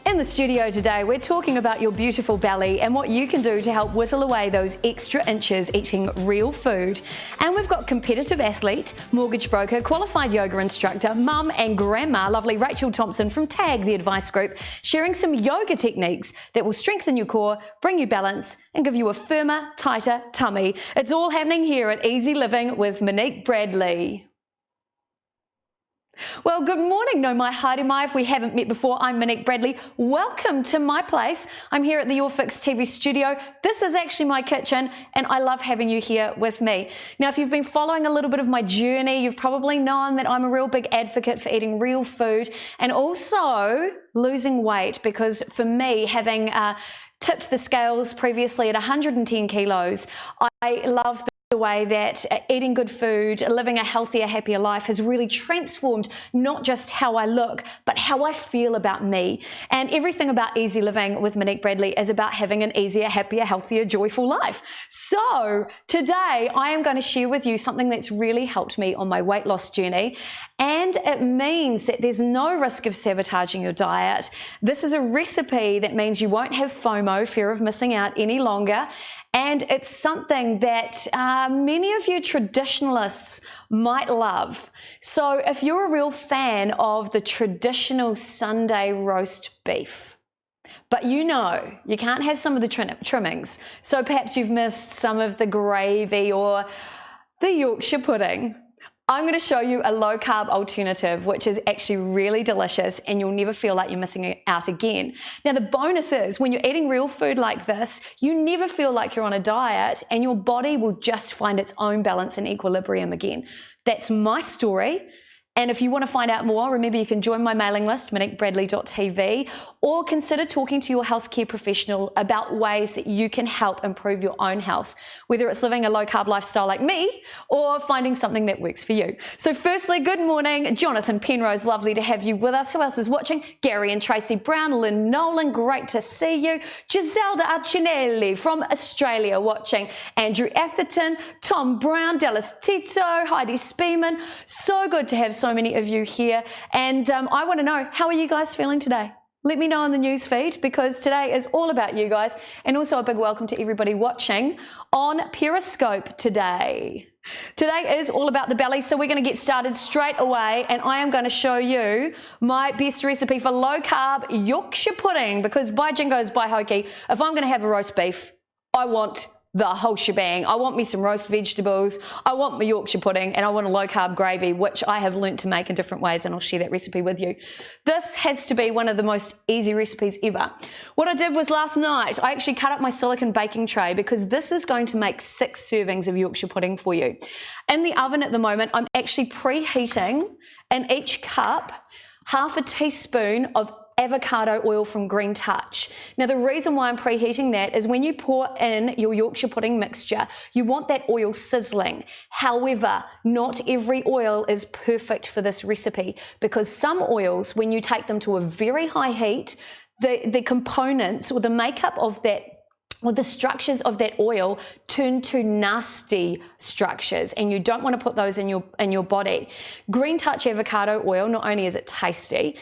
In the studio today, we're talking about your beautiful belly and what you can do to help whittle away those extra inches eating real food. And we've got competitive athlete, mortgage broker, qualified yoga instructor, mum and grandma, lovely Rachael Thompson from TAG, the advice group, sharing some yoga techniques that will strengthen your core, bring you balance, and give you a firmer, tighter tummy. It's all happening here at Easy Living with Monique Bradley. Well, good morning, no mai haere mai. If we haven't met before, I'm Monique Bradley. Welcome to my place. I'm here at the YourFixTV studio. This is actually my kitchen, and I love having you here with me. Now, if you've been following a little bit of my journey, you've probably known that I'm a real big advocate for eating real food and also losing weight, because for me, having tipped the scales previously at 110 kilos, I love the way that eating good food, living a healthier, happier life has really transformed not just how I look, but how I feel about me. And everything about Easy Living with Monique Bradley is about having an easier, happier, healthier, joyful life. So today I am going to share with you something that's really helped me on my weight loss journey. And it means that there's no risk of sabotaging your diet. This is a recipe that means you won't have FOMO, fear of missing out, any longer. And it's something that many of you traditionalists might love. So if you're a real fan of the traditional Sunday roast beef, but you know you can't have some of the trimmings, so perhaps you've missed some of the gravy or the Yorkshire pudding, I'm going to show you a low-carb alternative, which is actually really delicious, and you'll never feel like you're missing out again. Now, the bonus is when you're eating real food like this, you never feel like you're on a diet, and your body will just find its own balance and equilibrium again. That's my story. And if you want to find out more, remember you can join my mailing list, moniquebradley.tv, or consider talking to your healthcare professional about ways that you can help improve your own health, whether it's living a low-carb lifestyle like me or finding something that works for you. So firstly, good morning, Jonathan Penrose, lovely to have you with us. Who else is watching? Gary and Tracy Brown, Lynn Nolan, great to see you. Giselda Arcinelli from Australia watching. Andrew Atherton, Tom Brown, Dallas Tito, Heidi Speeman. So good to have so many of you here, and I want to know, how are you guys feeling today? Let me know in the news feed, because today is all about you guys. And also a big welcome to everybody watching on Periscope today. Today is all about the belly, so we're going to get started straight away, and I am going to show you my best recipe for low carb Yorkshire pudding, because by jingoes, by hokey, if I'm going to have a roast beef, I want the whole shebang. I want me some roast vegetables, I want my Yorkshire pudding, and I want a low carb gravy, which I have learnt to make in different ways, and I'll share that recipe with you. This has to be one of the most easy recipes ever. What I did was last night, I actually cut up my silicone baking tray, because this is going to make 6 servings of Yorkshire pudding for you. In the oven at the moment, I'm actually preheating in each cup half a teaspoon of avocado oil from Green Touch. Now, the reason why I'm preheating that is when you pour in your Yorkshire pudding mixture, you want that oil sizzling. However, not every oil is perfect for this recipe, because some oils, when you take them to a very high heat, the components or the makeup of that, or the structures of that oil, turn to nasty structures, and you don't want to put those in your body. Green Touch avocado oil, not only is it tasty,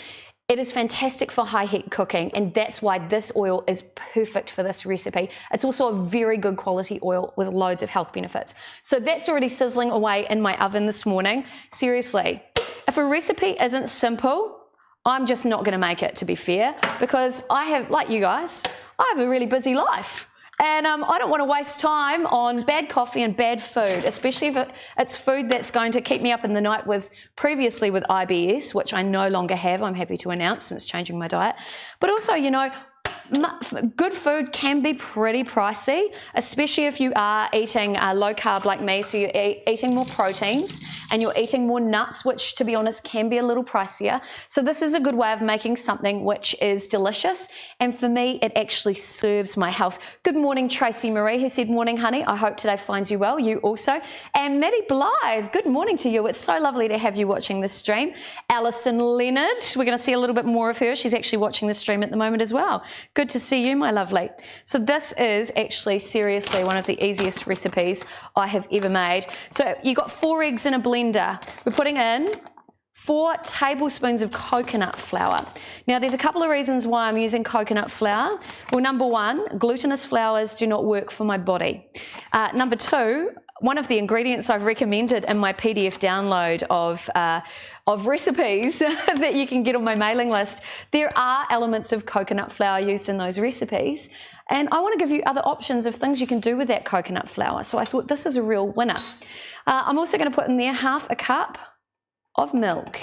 it is fantastic for high heat cooking, and that's why this oil is perfect for this recipe. It's also a very good quality oil with loads of health benefits. So that's already sizzling away in my oven this morning. Seriously, if a recipe isn't simple, I'm just not going to make it, to be fair, because I have, like you guys, I have a really busy life. And I don't want to waste time on bad coffee and bad food, especially if it's food that's going to keep me up in the night previously with IBS, which I no longer have, I'm happy to announce, since changing my diet. But also, you know, good food can be pretty pricey, especially if you are eating low carb like me, so you're eating more proteins and you're eating more nuts, which, to be honest, can be a little pricier. So this is a good way of making something which is delicious, and for me it actually serves my health. Good morning, Tracy Marie, who said morning honey, I hope today finds you well, you also. And Maddie Blythe, good morning to you, it's so lovely to have you watching this stream. Alison Leonard, we're going to see a little bit more of her, she's actually watching the stream at the moment as well. Good to see you, my lovely. So this is actually seriously one of the easiest recipes I have ever made. So you got 4 eggs in a blender. We're putting in 4 tablespoons of coconut flour. Now, there's a couple of reasons why I'm using coconut flour. Well, number 1, glutinous flours do not work for my body. Number 2, one of the ingredients I've recommended in my PDF download of recipes that you can get on my mailing list, there are elements of coconut flour used in those recipes. And I want to give you other options of things you can do with that coconut flour. So I thought this is a real winner. I'm also going to put in there 1/2 cup of milk.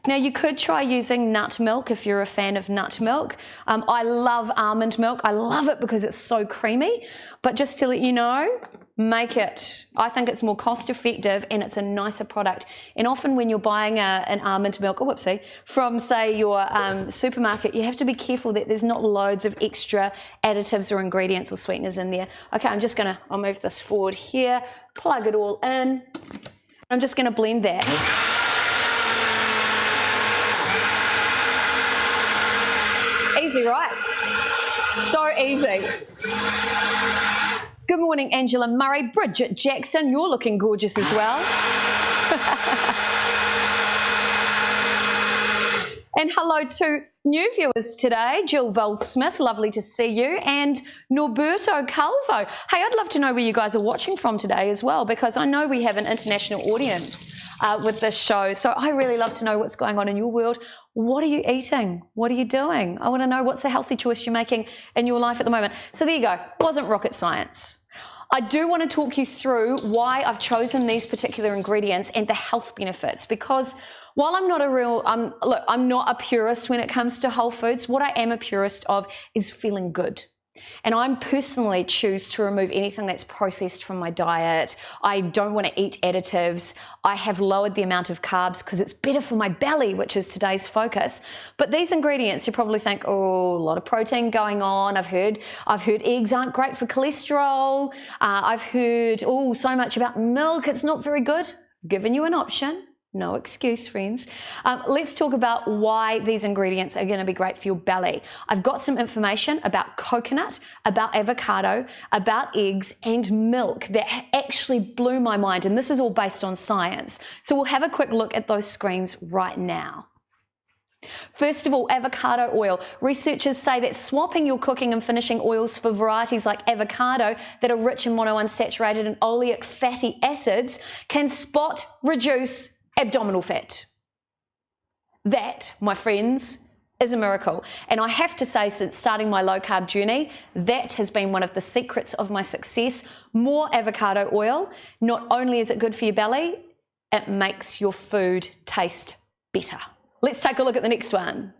Now, you could try using nut milk if you're a fan of nut milk. I love almond milk. I love it because it's so creamy. But just to let you know, make it. I think it's more cost effective and it's a nicer product. And often when you're buying an almond milk, from say your supermarket, you have to be careful that there's not loads of extra additives or ingredients or sweeteners in there. Okay, I'll move this forward here, plug it all in. I'm just gonna blend that. Easy, right? So easy. Good morning, Angela Murray. Bridget Jackson, you're looking gorgeous as well. And hello to new viewers today. Jill Vole-Smith, lovely to see you. And Norberto Calvo. Hey, I'd love to know where you guys are watching from today as well, because I know we have an international audience with this show. So I really love to know what's going on in your world. What are you eating? What are you doing? I want to know what's a healthy choice you're making in your life at the moment. So there you go. Wasn't rocket science. I do want to talk you through why I've chosen these particular ingredients and the health benefits, because while I'm not I'm not a purist when it comes to whole foods. What I am a purist of is feeling good. And I personally choose to remove anything that's processed from my diet. I don't want to eat additives. I have lowered the amount of carbs because it's better for my belly, which is today's focus. But these ingredients, you probably think, oh, a lot of protein going on. I've heard eggs aren't great for cholesterol. I've heard, so much about milk. It's not very good. Giving you an option. No excuse, friends. Let's talk about why these ingredients are going to be great for your belly. I've got some information about coconut, about avocado, about eggs and milk that actually blew my mind, and this is all based on science. So we'll have a quick look at those screens right now. First of all, avocado oil. Researchers say that swapping your cooking and finishing oils for varieties like avocado that are rich in monounsaturated and oleic fatty acids can reduce abdominal fat. That, my friends, is a miracle. And I have to say, since starting my low carb journey, that has been one of the secrets of my success. More avocado oil. Not only is it good for your belly, it makes your food taste better. Let's take a look at the next one.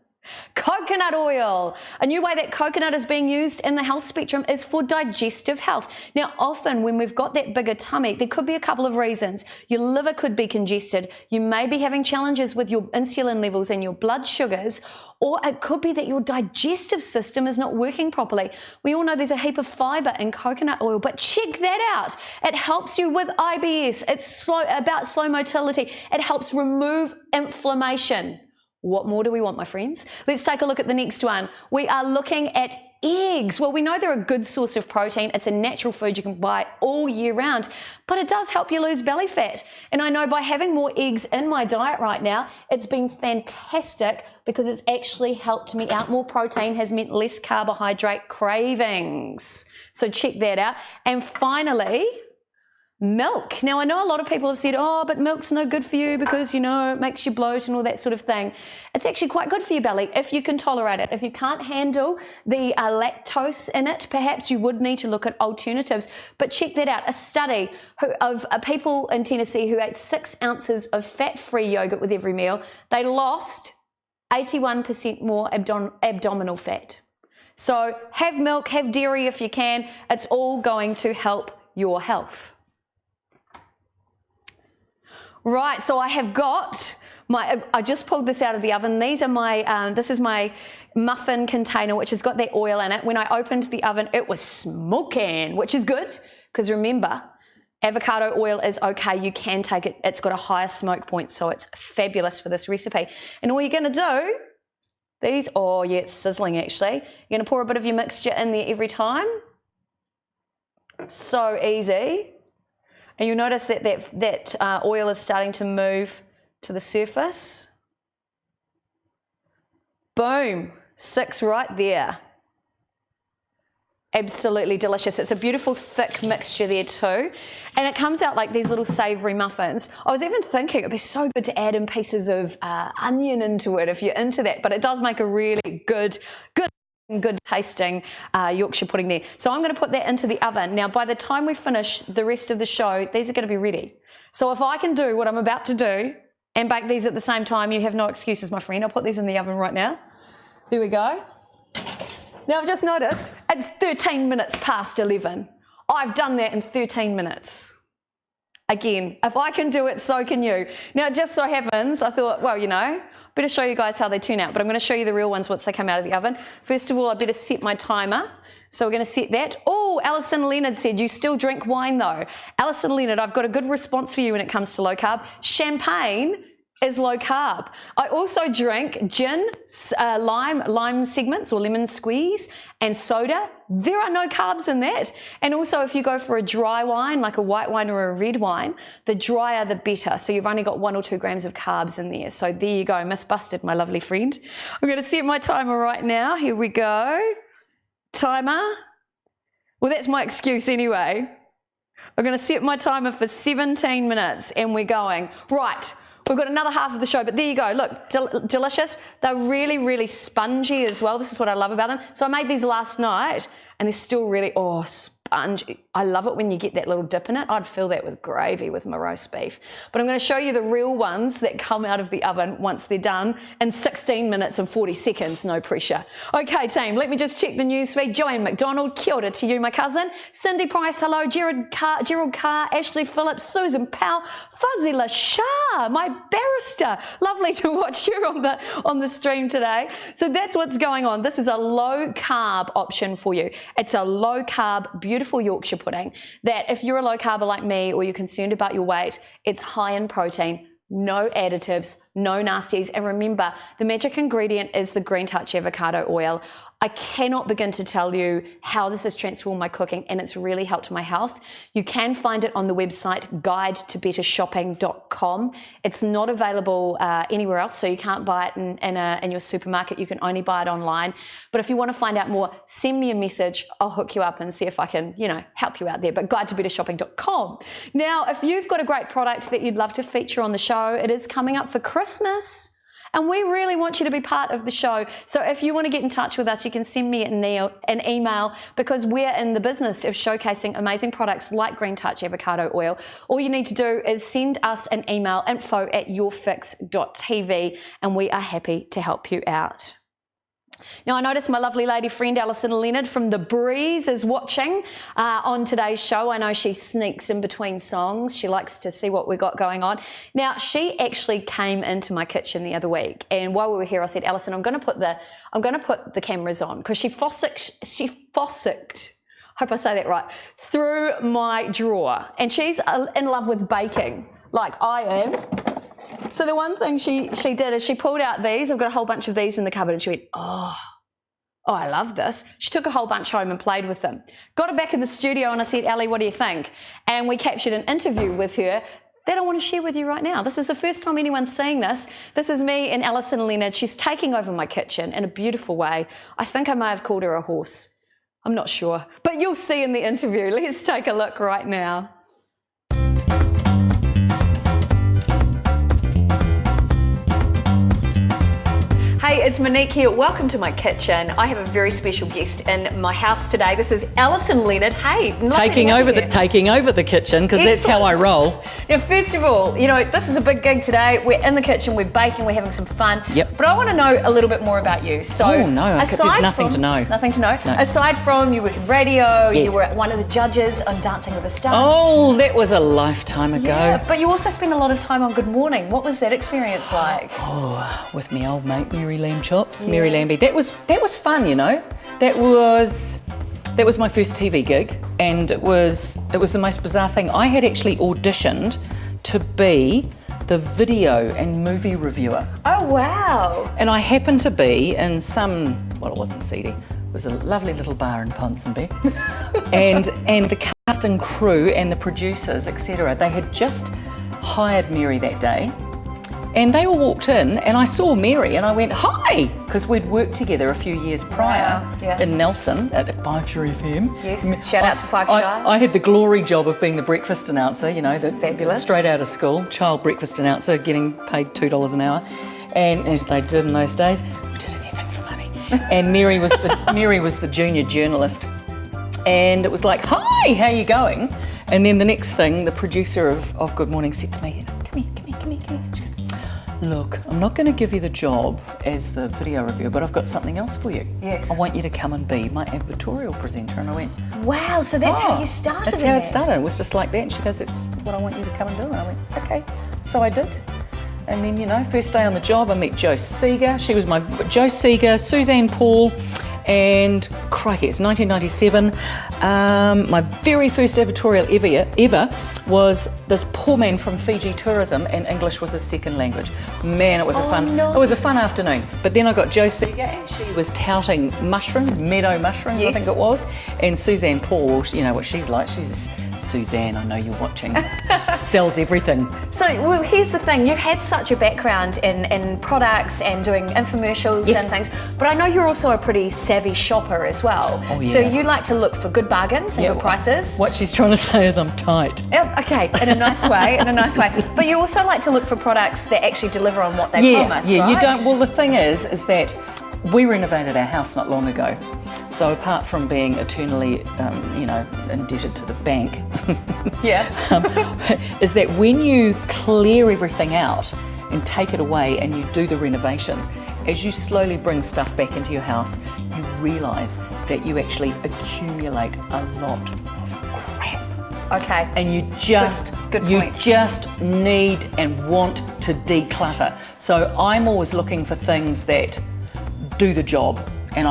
Coconut oil. A new way that coconut is being used in the health spectrum is for digestive health. Now, often when we've got that bigger tummy, there could be a couple of reasons. Your liver could be congested. You may be having challenges with your insulin levels and your blood sugars, or it could be that your digestive system is not working properly. We all know there's a heap of fiber in coconut oil, but check that out. It helps you with IBS. It's about slow motility. It helps remove inflammation. What more do we want, my friends? Let's take a look at the next one. We are looking at eggs. Well, we know they're a good source of protein. It's a natural food you can buy all year round, but it does help you lose belly fat. And I know by having more eggs in my diet right now, it's been fantastic because it's actually helped me out. More protein has meant less carbohydrate cravings. So check that out. And finally, milk. Now, I know a lot of people have said, oh, but milk's no good for you because, it makes you bloat and all that sort of thing. It's actually quite good for your belly if you can tolerate it. If you can't handle the lactose in it, perhaps you would need to look at alternatives. But check that out. A study of people in Tennessee who ate 6 ounces of fat-free yogurt with every meal, they lost 81% more abdominal fat. So have milk, have dairy if you can. It's all going to help your health. Right, so I have got I just pulled this out of the oven. These are this is my muffin container, which has got that oil in it. When I opened the oven, it was smoking, which is good, because remember, avocado oil is okay. You can take it. It's got a higher smoke point, so it's fabulous for this recipe. And all you're going to do, it's sizzling actually. You're going to pour a bit of your mixture in there every time. So easy. And you'll notice that oil is starting to move to the surface. Boom, 6 right there. Absolutely delicious. It's a beautiful thick mixture there too. And it comes out like these little savoury muffins. I was even thinking it'd be so good to add in pieces of onion into it if you're into that, but it does make a really good tasting Yorkshire pudding there. So I'm going to put that into the oven. Now by the time we finish the rest of the show, these are going to be ready. So if I can do what I'm about to do and bake these at the same time, you have no excuses, my friend. I'll put these in the oven right now. There we go. Now I've just noticed it's 13 minutes past 11. I've done that in 13 minutes. Again, if I can do it, so can you. Now it just so happens, I thought, well, you know, better show you guys how they turn out, but I'm going to show you the real ones once they come out of the oven. First of all, I better set my timer. So we're going to set that. Oh, Alison Leonard said, you still drink wine though. Alison Leonard, I've got a good response for you when it comes to low carb. Champagne is low carb. I also drink gin, lime segments or lemon squeeze, and soda. There are no carbs in that. And also if you go for a dry wine, like a white wine or a red wine, the drier the better. So you've only got 1 or 2 grams of carbs in there. So there you go, myth busted, my lovely friend. I'm going to set my timer right now. Here we go. Timer. Well, that's my excuse anyway. I'm going to set my timer for 17 minutes and we're going. Right. We've got another half of the show, but there you go. Look, delicious. They're really, really spongy as well. This is what I love about them. So I made these last night and they're still really, spongy. I love it when you get that little dip in it. I'd fill that with gravy with my roast beef. But I'm going to show you the real ones that come out of the oven once they're done in 16 minutes and 40 seconds, no pressure. Okay, team, let me just check the newsfeed. Joanne McDonald, kia ora to you, my cousin. Cindy Price, hello. Gerald Carr, Ashley Phillips, Susan Powell, Fazila Shah, my barrister. Lovely to watch you on the stream today. So that's what's going on. This is a low carb option for you. It's a low carb, beautiful Yorkshire pudding that if you're a low carber like me or you're concerned about your weight, it's high in protein, no additives, no nasties. And remember, the magic ingredient is the Green Touch avocado oil. I cannot begin to tell you how this has transformed my cooking and it's really helped my health. You can find it on the website guidetobettershopping.com. It's not available anywhere else, so you can't buy it in your supermarket. You can only buy it online. But if you want to find out more, send me a message. I'll hook you up and see if I can, help you out there. But guidetobettershopping.com. Now, if you've got a great product that you'd love to feature on the show, it is coming up for Christmas. And we really want you to be part of the show. So if you want to get in touch with us, you can send me an email because we're in the business of showcasing amazing products like Green Touch avocado oil. All you need to do is send us an email, info@yourfix.tv, and we are happy to help you out. Now, I noticed my lovely lady friend Alison Leonard from The Breeze is watching on today's show. I know she sneaks in between songs. She likes to see what we got going on. Now, she actually came into my kitchen the other week, and while we were here, I said, Alison, I'm going to put the cameras on because she fossicked, hope I say that right, through my drawer, and she's in love with baking, like I am. So the one thing she did is she pulled out these. I've got a whole bunch of these in the cupboard, and she went, oh, I love this. She took a whole bunch home and played with them. Got her back in the studio and I said, Ellie, what do you think? And we captured an interview with her that I want to share with you right now. This is the first time anyone's seeing this. This is me and Alison Leonard. She's taking over my kitchen in a beautiful way. I think I may have called her a horse. I'm not sure, but you'll see in the interview. Let's take a look right now. Hey, it's Monique here. Welcome to my kitchen. I have a very special guest in my house today. This is Alison Leonard. Hey, taking over the kitchen because that's how I roll. Now, first of all, this is a big gig today. We're in the kitchen, we're baking, we're having some fun. Yep. But I want to know a little bit more about you. So, there's nothing to know. Nothing to know. No. Aside from you work in radio, yes. You were one of the judges on Dancing with the Stars. Oh, that was a lifetime ago. Yeah, but you also spent a lot of time on Good Morning. What was that experience like? Oh, with my old mate Mary Lamb Chops, yeah. Mary Lambie. That was fun, That was my first TV gig, and it was the most bizarre thing. I had actually auditioned to be the video and movie reviewer. Oh wow! And I happened to be in it wasn't seedy. It was a lovely little bar in Ponsonby, and the cast and crew and the producers, etc. They had just hired Mary that day. And they all walked in, and I saw Mary, and I went, hi, because we'd worked together a few years prior in Nelson at 5 FM. Yes, shout out to 5 Shy. I had the glory job of being the breakfast announcer, you know, Fabulous. Straight out of school, child breakfast announcer, getting paid $2 an hour. And as they did in those days, we did anything for money. And Mary was the junior journalist. And it was like, hi, how you going? And then the next thing, the producer of Good Morning said to me, come here. She goes, look, I'm not going to give you the job as the video reviewer, but I've got something else for you. Yes. I want you to come and be my advertorial presenter. And I went, wow, so that's how you started. That's how it started. It was just like that. And she goes, that's what I want you to come and do. And I went, okay. So I did. And then, you know, first day on the job, I met Jo Seeger. She was Jo Seeger, Suzanne Paul, and crikey, it's 1997. My very first editorial ever was this poor man from Fiji Tourism, and English was his second language. Man, it was it was a fun afternoon. But then I got Jo Seeger, and she was touting mushrooms, meadow mushrooms, I think it was. And Suzanne Paul, you know what she's like. She's Suzanne, I know you're watching. Sells everything. So, well, here's the thing. You've had such a background in products and doing infomercials and things, but I know you're also a pretty savvy shopper as well. Oh, yeah. So you like to look for good bargains and good prices. What she's trying to say is I'm tight. Okay, in a nice way, But you also like to look for products that actually deliver on what they promise, right? you don't. Well, the thing is that we renovated our house not long ago. So apart from being eternally, indebted to the bank, is that when you clear everything out and take it away and you do the renovations, as you slowly bring stuff back into your house, you realise that you actually accumulate a lot of crap. Okay. And you just need and want to declutter. So I'm always looking for things that do the job. And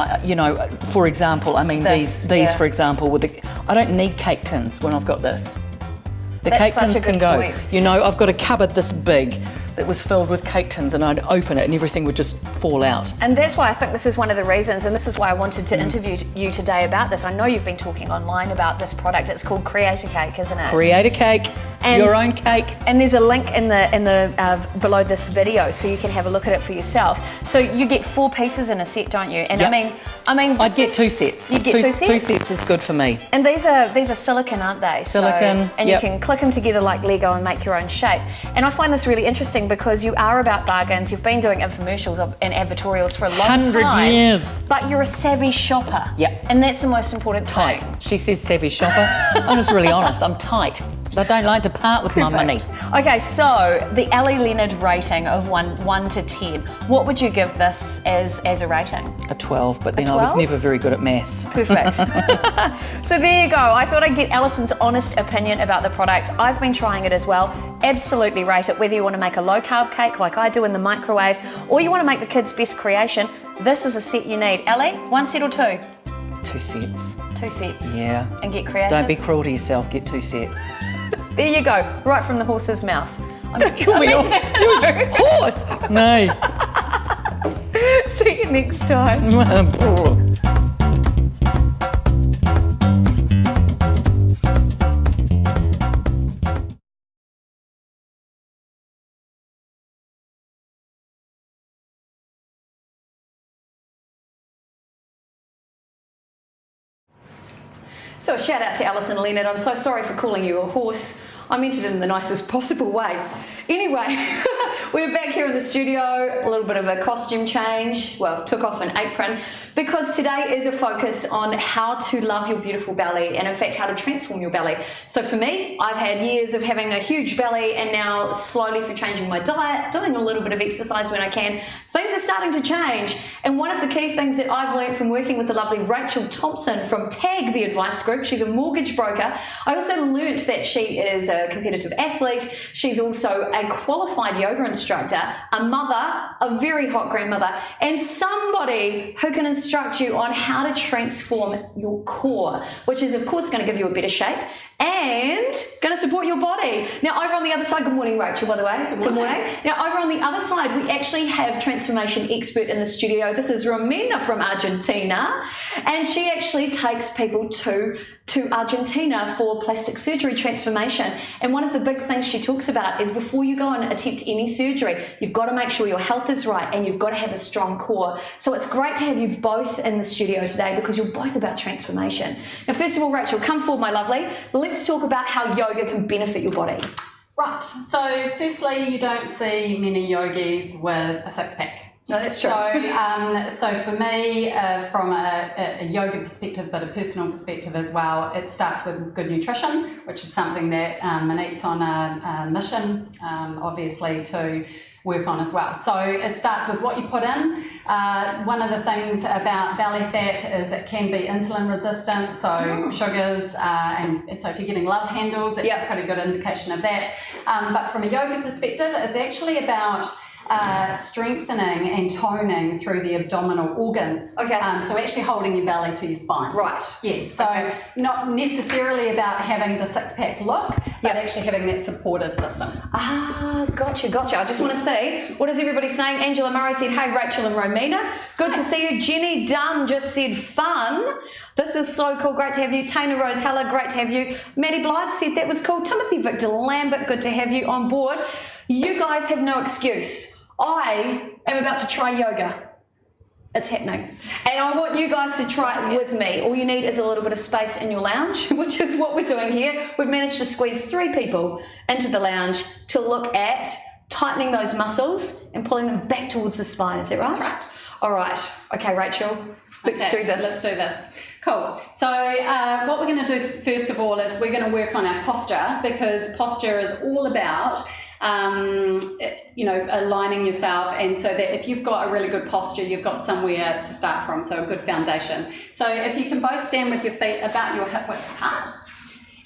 for example, these for example, I don't need cake tins when I've got this. The cake tins can go. Point. You know, I've got a cupboard this big that was filled with cake tins, and I'd open it and everything would just fall out. And that's why I think this is one of the reasons, and this is why I wanted to interview you today about this. I know you've been talking online about this product. It's called Create a Cake, isn't it? Create a cake. Your own cake. And there's a link in the below this video, so you can have a look at it for yourself. So you get 4 pieces in a set, don't you? And I mean, I'd get 2 sets. You get 2 sets. 2 sets is good for me. And these are silicone, aren't they? Silicone. And you can click them together like Lego and make your own shape. And I find this really interesting because you are about bargains. You've been doing infomercials and advertorials for a long time. 100 years. But you're a savvy shopper. Yep. And that's the most important thing. Tight. She says savvy shopper. I'm just really honest. I'm tight. I don't like to part with my money. Okay, so the Allie Leonard rating of 1 to 10, what would you give this as a rating? A 12, but then I was never very good at maths. Perfect. So there you go. I thought I'd get Alison's honest opinion about the product. I've been trying it as well. Absolutely rate it, whether you want to make a low-carb cake like I do in the microwave, or you want to make the kids' best creation. This is a set you need. Allie, 1 set or 2? 2 sets. 2 sets. Yeah. And get creative. Don't be cruel to yourself. Get 2 sets. There you go, right from the horse's mouth. Don't kill me off. Horse! No. See you next time. So a shout out to Alison Leonard. I'm so sorry for calling you a horse. I meant it in the nicest possible way. Anyway, we're back here in the studio, a little bit of a costume change. Well, took off an apron because today is a focus on how to love your beautiful belly and in fact how to transform your belly. So for me, I've had years of having a huge belly and now slowly through changing my diet, doing a little bit of exercise when I can, things are starting to change. And one of the key things that I've learned from working with the lovely Rachael Thompson from TAG, the advice group, she's a mortgage broker. I also learnt that she is a competitive athlete. She's also a qualified yoga instructor, a mother, a very hot grandmother, and somebody who can instruct you on how to transform your core, which is of course going to give you a better shape and going to support your body. Now over on the other side, good morning Rachel, by the way. Good morning. Now over on the other side, we actually have transformation expert in the studio. This is Romina from Argentina, and she actually takes people to Argentina for plastic surgery transformation. And one of the big things she talks about is before you go and attempt any surgery, you've got to make sure your health is right and you've got to have a strong core. So it's great to have you both in the studio today because you're both about transformation. Now, first of all, Rachel, come forward, my lovely. Let's talk about how yoga can benefit your body. Right. So firstly, you don't see many yogis with a six-pack. No, that's true. So for me, from a yoga perspective, but a personal perspective as well, it starts with good nutrition, which is something that Monique's on a mission, obviously, to work on as well. So it starts with what you put in. One of the things about belly fat is it can be insulin resistant, so sugars, and so if you're getting love handles, it's a pretty good indication of that. But from a yoga perspective, it's actually about strengthening and toning through the abdominal organs. Okay. So actually holding your belly to your spine. Right. Yes. So not necessarily about having the six-pack look, but actually having that supportive system. Ah, gotcha. I just want to see, what is everybody saying? Angela Murray said, hey, Rachel and Romina. Good to see you. Jenny Dunn just said, fun. This is so cool. Great to have you. Tana Rose Heller, great to have you. Maddie Blythe said that was cool. Timothy Victor Lambert, good to have you on board. You guys have no excuse. I am about to try yoga. It's happening. And I want you guys to try it with me. All you need is a little bit of space in your lounge, which is what we're doing here. We've managed to squeeze 3 people into the lounge to look at tightening those muscles and pulling them back towards the spine. Is that right? That's right. All right. Okay, Rachel, let's do this. Let's do this. Cool. So what we're going to do first of all is we're going to work on our posture, because posture is all about aligning yourself, and so that if you've got a really good posture, you've got somewhere to start from, so a good foundation. So if you can both stand with your feet about your hip width apart.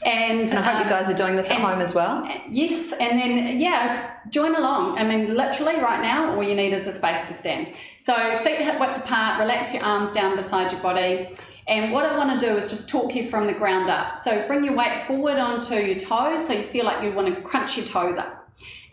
And I hope you guys are doing this at home as well. Yes, and then, join along. I mean, literally right now, all you need is a space to stand. So feet hip width apart, relax your arms down beside your body. And what I want to do is just talk you from the ground up. So bring your weight forward onto your toes, so you feel like you want to crunch your toes up.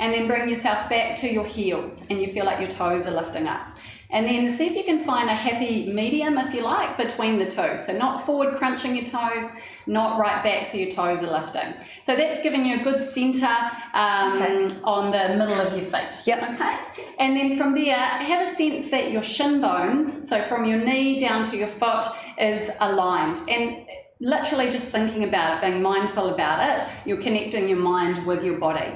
And then bring yourself back to your heels and you feel like your toes are lifting up. And then see if you can find a happy medium, if you like, between the two. So not forward crunching your toes, not right back so your toes are lifting. So that's giving you a good center on the middle of your feet. Yep. Okay. And then from there, have a sense that your shin bones, so from your knee down to your foot, is aligned. And literally just thinking about it, being mindful about it, you're connecting your mind with your body.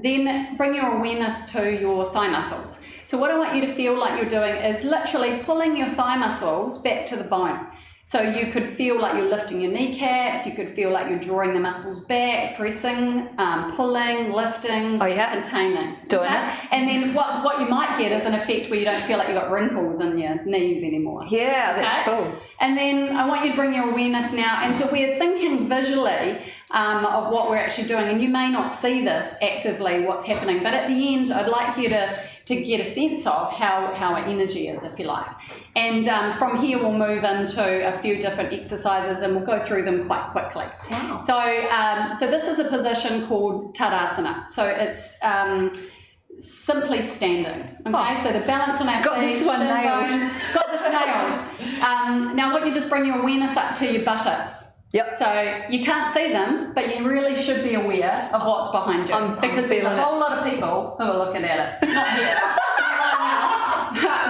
Then bring your awareness to your thigh muscles. So what I want you to feel like you're doing is literally pulling your thigh muscles back to the bone. So you could feel like you're lifting your kneecaps, you could feel like you're drawing the muscles back, pressing, pulling, lifting, containing. Doing it. And then what you might get is an effect where you don't feel like you've got wrinkles in your knees anymore. Yeah, that's cool. And then I want you to bring your awareness now, and so we're thinking visually of what we're actually doing, and you may not see this actively, what's happening, but at the end I'd like you to get a sense of how our energy is, if you like. And from here we'll move into a few different exercises and we'll go through them quite quickly. Wow. So this is a position called Tadasana. So it's simply standing. Okay, so the balance on our feet. Got this one nailed. Got this nailed. Now I want you to just bring your awareness up to your buttocks. Yep. So you can't see them, but you really should be aware of what's behind you, because there's a whole lot of people who are looking at it. Not here.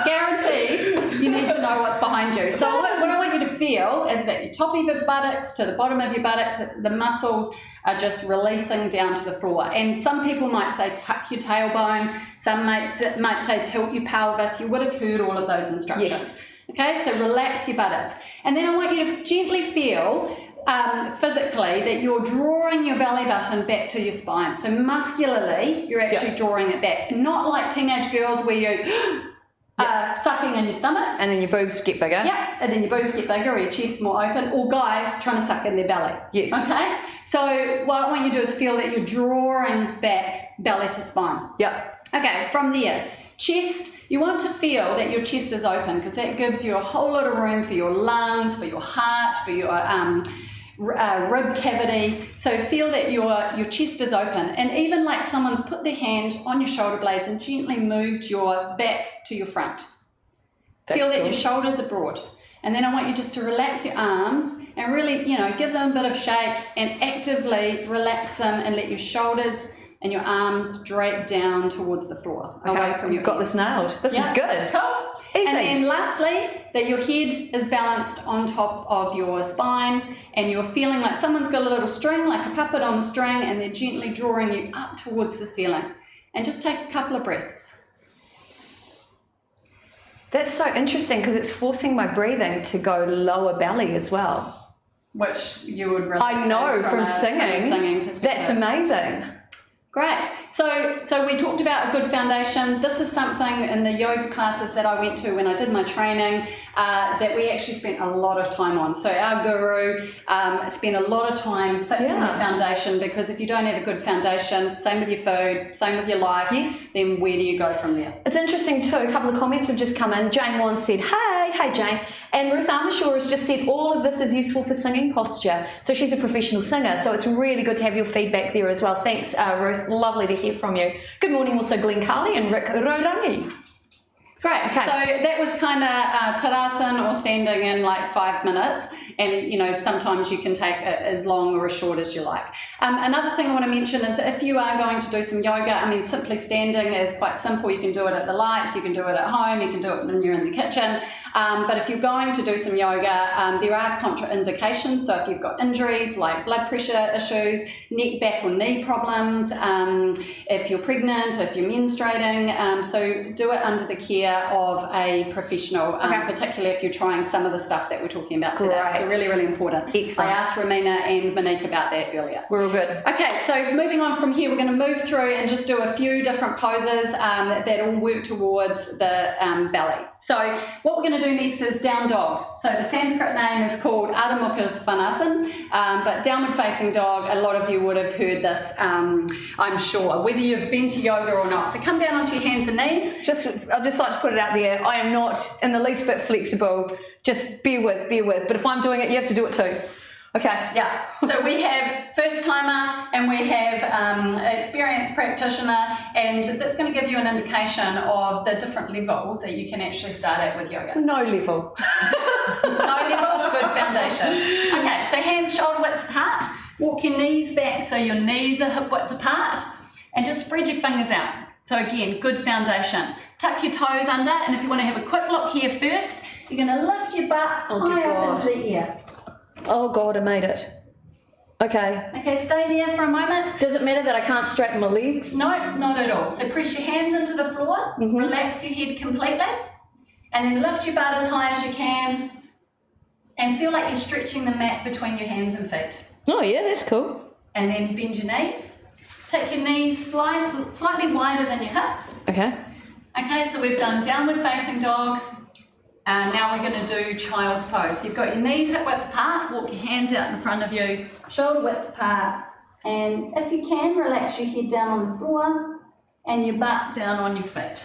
Guaranteed, you need to know what's behind you. So what I want you to feel is that your top of your buttocks to the bottom of your buttocks, the muscles are just releasing down to the floor. And some people might say tuck your tailbone. Some might say tilt your pelvis. You would have heard all of those instructions. Yes. Okay, so relax your buttocks. And then I want you to gently feel physically that you're drawing your belly button back to your spine. So muscularly, you're actually drawing it back. Not like teenage girls where you sucking in your stomach. And then your boobs get bigger. Yeah, and then your boobs get bigger or your chest more open, or guys trying to suck in their belly. Yes. Okay, so what I want you to do is feel that you're drawing back belly to spine. Yep. Okay, from there, chest, you want to feel that your chest is open, because that gives you a whole lot of room for your lungs, for your heart, for your rib cavity. So feel that your chest is open, and even like someone's put their hand on your shoulder blades and gently moved your back to your front. Feel that your shoulders are broad. And then I want you just to relax your arms and really, give them a bit of shake and actively relax them and let your shoulders and your arms drape down towards the floor, away from your got this nailed. This is good. Cool. Easy. And then lastly, that your head is balanced on top of your spine and you're feeling like someone's got a little string, like a puppet on a string, and they're gently drawing you up towards the ceiling. And just take a couple of breaths. That's so interesting because it's forcing my breathing to go lower belly as well. Which you would relate I know to from singing perspective. That's amazing. Great. So we talked about a good foundation. This is something in the yoga classes that I went to when I did my training that we actually spent a lot of time on. So our guru spent a lot of time fixing the foundation, because if you don't have a good foundation, same with your food, same with your life, then where do you go from there? It's interesting too, a couple of comments have just come in. Jane Wan said, hey Jane. And Ruth Armishaw has just said, all of this is useful for singing posture. So she's a professional singer, so it's really good to have your feedback there as well. Thanks, Ruth. Lovely to hear from you. Good morning also Glenn Carley and Rick Rorangi. Great. Okay. So that was kind of tadasana, or standing in like 5 minutes, and sometimes you can take it as long or as short as you like. Another thing I want to mention is if you are going to do some yoga, simply standing is quite simple. You can do it at the lights, you can do it at home, you can do it when you're in the kitchen. But if you're going to do some yoga, there are contraindications. So if you've got injuries like blood pressure issues, neck, back or knee problems, if you're pregnant, if you're menstruating, so do it under the care of a professional, particularly if you're trying some of the stuff that we're talking about today. So really, really important. Excellent. I asked Romina and Monique about that earlier. We're all good. Okay, so moving on from here, we're going to move through and just do a few different poses that all work towards the belly. So what we're going to do next is down dog. So the Sanskrit name is called Ardha Mukha Svanasana, but downward facing dog, a lot of you would have heard this, I'm sure, whether you've been to yoga or not. So come down onto your hands and knees. I'd just like to put it out there, I am not in the least bit flexible. Just bear with. But if I'm doing it, you have to do it too. Okay. Yeah. So we have first timer and we have experienced practitioner, and that's going to give you an indication of the different levels that you can actually start at with yoga. No level. No level, good foundation. Okay, so hands shoulder width apart. Walk your knees back so your knees are hip width apart, and just spread your fingers out. So again, good foundation. Tuck your toes under, and if you want to have a quick look here first, you're going to lift your butt high up into the air. Oh God, I made it. Okay. Okay, stay there for a moment. Does it matter that I can't straighten my legs? No, not at all. So press your hands into the floor, relax your head completely, and then lift your butt as high as you can, and feel like you're stretching the mat between your hands and feet. Oh yeah, that's cool. And then bend your knees. Take your knees slightly wider than your hips. Okay. Okay, so we've done downward facing dog. Now we're going to do child's pose. So you've got your knees hip width apart, walk your hands out in front of you, shoulder width apart, and if you can, relax your head down on the floor and your butt down on your feet.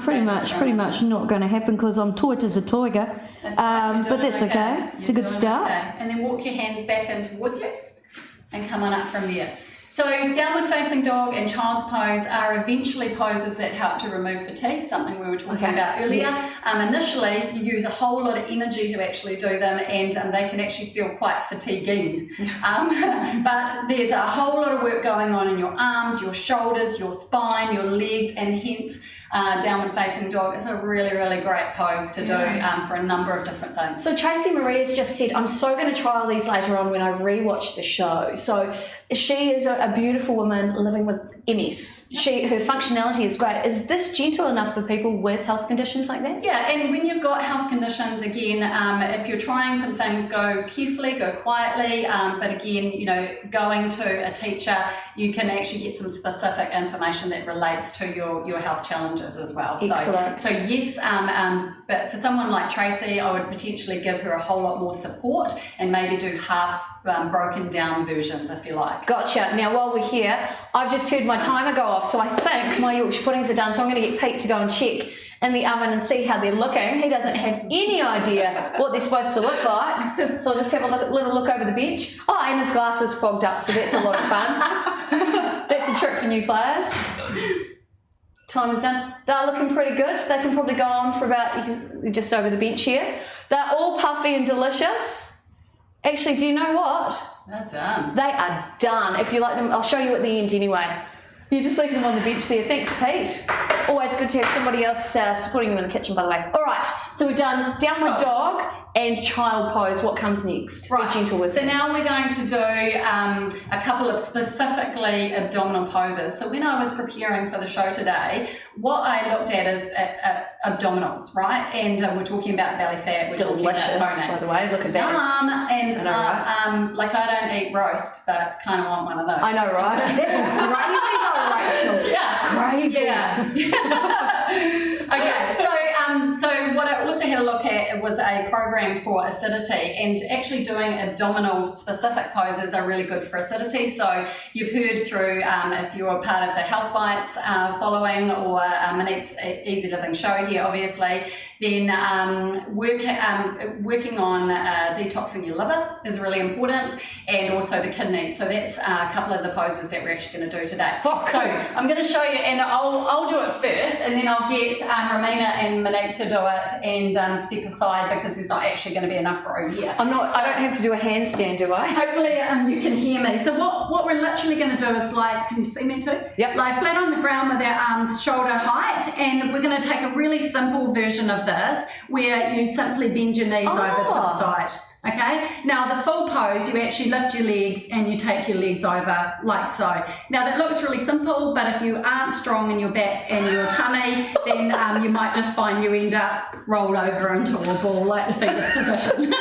Pretty much not going to happen because I'm taut as a tiger. But that's okay. It's a good start. Okay. And then walk your hands back in towards you and come on up from there. So downward facing dog and child's pose are eventually poses that help to remove fatigue, something we were talking about earlier. Yes. Initially, you use a whole lot of energy to actually do them, and they can actually feel quite fatiguing. But there's a whole lot of work going on in your arms, your shoulders, your spine, your legs, and hence downward facing dog is a really, really great pose to do for a number of different things. So Tracy Maria's just said, I'm so going to try all these later on when I rewatch the show. So she is a beautiful woman living with MS. Her functionality is great. Is this gentle enough for people with health conditions like that? Yeah, and when you've got health conditions, again, if you're trying some things, go carefully, go quietly. But again, going to a teacher, you can actually get some specific information that relates to your health challenges as well. Excellent. So yes, but for someone like Tracy, I would potentially give her a whole lot more support and maybe do half broken down versions, if you like. Gotcha. Now, while we're here, I've just heard my timer go off, so I think my Yorkshire puddings are done, so I'm going to get Pete to go and check in the oven and see how they're looking. He doesn't have any idea what they're supposed to look like. So I'll just have a little look over the bench. Oh, and his glasses fogged up, so that's a lot of fun. That's a trick for new players. Time is done. They're looking pretty good. They can probably go on for about just over the bench here. They're all puffy and delicious. Actually, do you know what? They're done. They are done. If you like them, I'll show you at the end anyway. You just leave them on the bench there. Thanks, Pete. Always good to have somebody else supporting you in the kitchen, by the way. All right, so we've done downward dog and child pose. What comes next? Right. Be gentle with So me. now we're going to do a couple of specifically abdominal poses. So when I was preparing for the show today, what I looked at is abdominals, right? And we're talking about belly fat. We're Delicious, talking about toning. by the way. Look at that. And like I don't eat roast, but kind of want one of those. I know, right? That was gravy, though, Rachel. Yeah. Gravy. Yeah. Okay, so what I also had a look at was a program for acidity, and actually doing abdominal specific poses are really good for acidity. So you've heard through, if you're part of the Health Bites following, or Monique's Easy Living show here, obviously, then working on detoxing your liver is really important, and also the kidneys. So that's a couple of the poses that we're actually going to do today. Oh, cool. So I'm going to show you, and I'll do it first, and then I'll get Romina and Monique to do it, and step aside because there's not actually going to be enough room here. I don't have to do a handstand, do I? Hopefully you can hear me. So what we're literally going to do is, like, can you see me too? Yep. Lie flat on the ground with our arms shoulder height, and we're going to take a really simple version of this where you simply bend your knees over to the side. Okay, now the full pose, you actually lift your legs and you take your legs over like so. Now that looks really simple, but if you aren't strong in your back and your tummy, then you might just find you end up rolled over into a ball like the fetus position.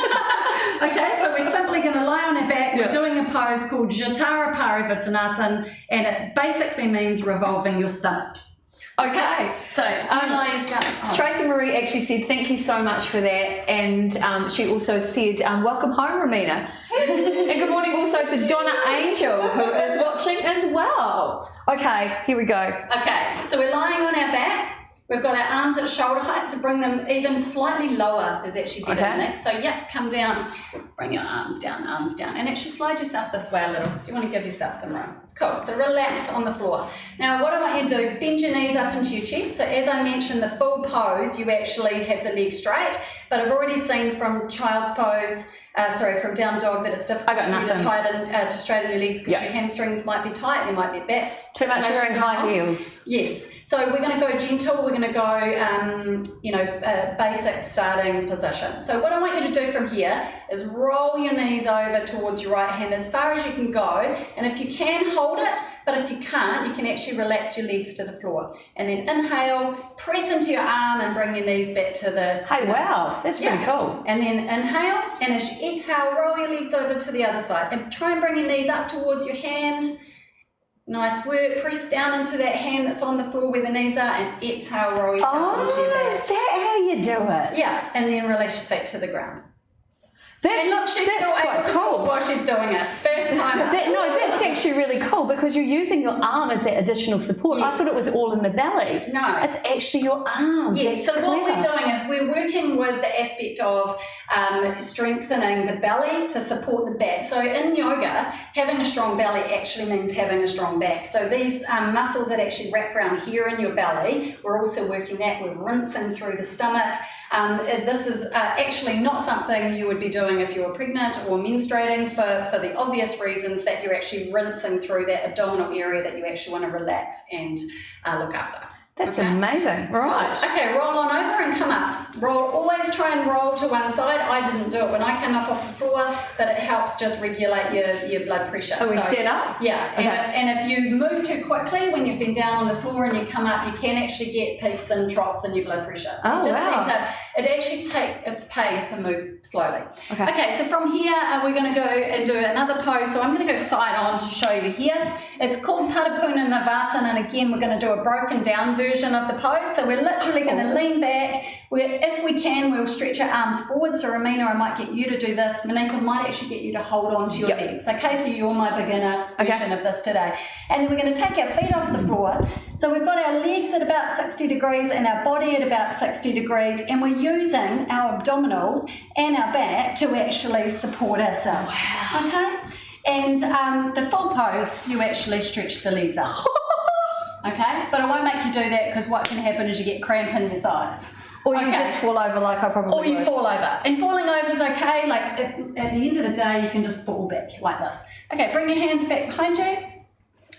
Okay, so we're simply going to lie on our back. We're doing a pose called Jatara Parivartanasana, and it basically means revolving your stomach. Okay. So Tracy Marie actually said thank you so much for that, and she also said welcome home, Romina. And good morning also to Donna Angel, who is watching as well. Okay, here we go. Okay, so we're lying on our back. We've got our arms at shoulder height, so bring them even slightly lower is actually better than that. So yeah, come down, bring your arms down, and actually slide yourself this way a little, so you want to give yourself some room. Cool, so relax on the floor. Now what I want you to do, bend your knees up into your chest. So as I mentioned, the full pose, you actually have the legs straight, but I've already seen from child's pose, from down dog, that it's difficult for you to tighten, to straighten your legs because your hamstrings might be tight, there might be backs. Too much wearing high heels. Yes. So we're going to go gentle, we're going to go, basic starting position. So what I want you to do from here is roll your knees over towards your right hand as far as you can go, and if you can, hold it, but if you can't, you can actually relax your legs to the floor. And then inhale, press into your arm and bring your knees back to the... Hey, wow, that's pretty cool. And then inhale, and as you exhale, roll your legs over to the other side, and try and bring your knees up towards your hand. Nice work. Press down into that hand that's on the floor where the knees are, and exhale, roll yourself onto your back. Is that how you do it? Yeah, and then release your feet to the ground. That's, and look, she's still quite able to cool. talk while she's doing it. First time. That's actually really cool because you're using your arm as that additional support. Yes. I thought it was all in the belly. No. It's actually your arm. Yes, That's so what we're clever. doing is we're working with the aspect of strengthening the belly to support the back. So in yoga, having a strong belly actually means having a strong back. So these muscles that actually wrap around here in your belly, we're also working that. We're rinsing through the stomach. This is actually not something you would be doing if you were pregnant or menstruating for the obvious reasons that you're actually rinsing through that abdominal area that you actually want to relax and look after. That's amazing. Right. Okay, roll on over and come up. Roll. Always try and roll to one side. I didn't do it when I came up off the floor, but it helps just regulate your blood pressure. Oh, we stand up? Yeah, Okay. and if you move too quickly when you've been down on the floor and you come up, you can actually get peaks and troughs in your blood pressure. So you just need to, it actually pays to move slowly. Okay, so from here we're going to go and do another pose. So I'm going to go side on to show you here. It's called Padapuna Navasana, and again we're going to do a broken down version of the pose. So we're literally going to lean back, If we can, we'll stretch our arms forward. So Ramina, I might get you to do this. Monique, I might actually get you to hold on to your legs. Okay, so you're my beginner version of this today. And then we're going to take our feet off the floor. So we've got our legs at about 60 degrees and our body at about 60 degrees. And we're using our abdominals and our back to actually support ourselves. Wow. Okay? And the full pose, you actually stretch the legs up. Okay? But I won't make you do that because what can happen is you get cramp in your thighs. Or you just fall over like I probably Or you fall over. And falling over is okay. Like at the end of the day, you can just fall back like this. Okay, bring your hands back behind you.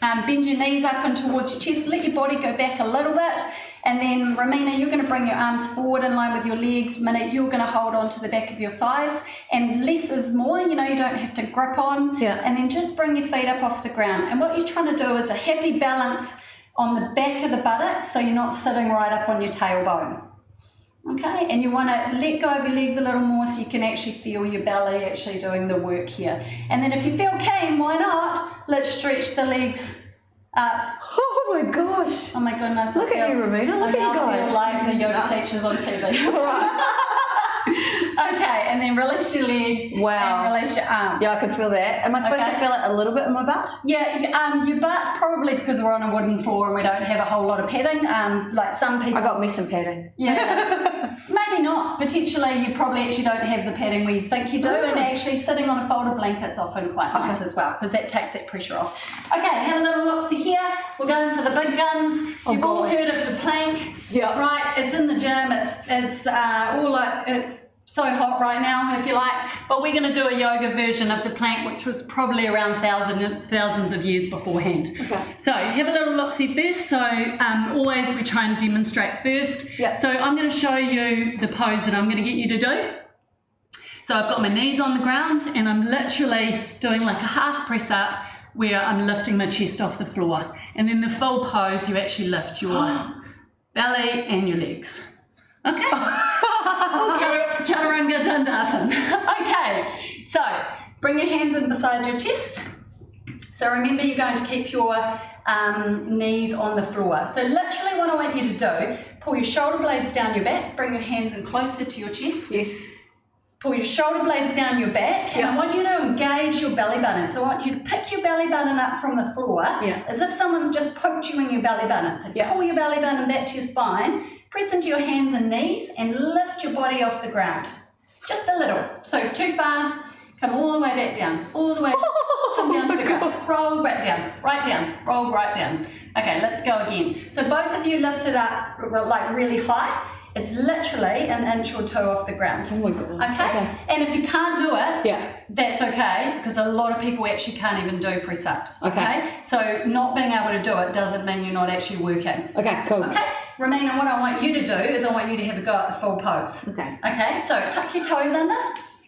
Bend your knees up and towards your chest. Let your body go back a little bit. And then, Ramina, you're going to bring your arms forward in line with your legs. Monique, you're going to hold on to the back of your thighs. And less is more, you know, you don't have to grip on. Yeah. And then just bring your feet up off the ground. And what you're trying to do is a happy balance on the back of the buttocks so you're not sitting right up on your tailbone. Okay, and you want to let go of your legs a little more so you can actually feel your belly actually doing the work here. And then if you feel keen, why not? Let's stretch the legs up. Oh my gosh. Oh my goodness. Look at you, Ramina. Look at you guys. I feel like the yoga teachers on TV. Okay, and then release your legs. Wow. And release your arms. Yeah, I can feel that. Am I supposed to feel it a little bit in my butt? Yeah, your butt, probably because we're on a wooden floor and we don't have a whole lot of padding. Like some people. I got me some padding. Yeah. Maybe not. Potentially you probably actually don't have the padding where you think you do, and actually sitting on a folded blanket's often quite nice as well because that takes that pressure off. Okay, have a little look-see here. We're going for the big guns. You've all heard of the plank. Yeah. Right, it's in the gym. It's all like, it's so hot right now, if you like, but we're going to do a yoga version of the plank, which was probably around thousands of years beforehand. Okay. So have a little look-see first. So always we try and demonstrate first. Yeah. So I'm going to show you the pose that I'm going to get you to do. So I've got my knees on the ground and I'm literally doing like a half press up where I'm lifting my chest off the floor. And then the full pose, you actually lift your belly and your legs. Okay? Chaturanga Dandasana. Okay, so bring your hands in beside your chest. So remember, you're going to keep your knees on the floor. So literally what I want you to do, pull your shoulder blades down your back, bring your hands in closer to your chest. Yes. Pull your shoulder blades down your back, and I want you to engage your belly button. So I want you to pick your belly button up from the floor as if someone's just poked you in your belly button. So pull your belly button back to your spine, press into your hands and knees, and lift your body off the ground. Just a little. So too far, come all the way back down. All the way, come down to the ground. Roll back down, right down, roll right down. Okay, let's go again. So both of you lift it up like really high. It's literally an inch or two off the ground. Oh my God. Okay? And if you can't do it, that's okay, because a lot of people actually can't even do press-ups. Okay? So not being able to do it doesn't mean you're not actually working. Okay, cool. Okay? Ramina, what I want you to do is I want you to have a go at the full pose. Okay. Okay? So tuck your toes under.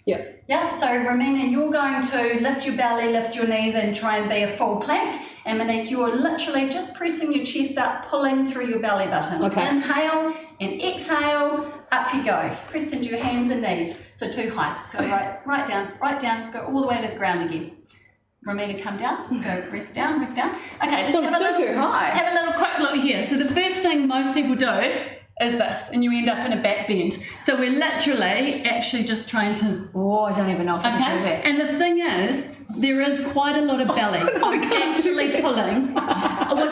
Yeah. Yeah, so Ramina, you're going to lift your belly, lift your knees, and try and be a full plank. And Monique, you're literally just pressing your chest up, pulling through your belly button. Okay. Inhale and exhale, up you go. Press into your hands and knees. So too high. Go right down, go all the way to the ground again. Ramina, come down, go rest down. Okay, just too high. Have a little quick look here. So the first thing most people do is this, and you end up in a back bend. So we're literally actually just trying to... Oh, I don't even know if I can do that. And the thing is, there is quite a lot of belly. I'm actually pulling.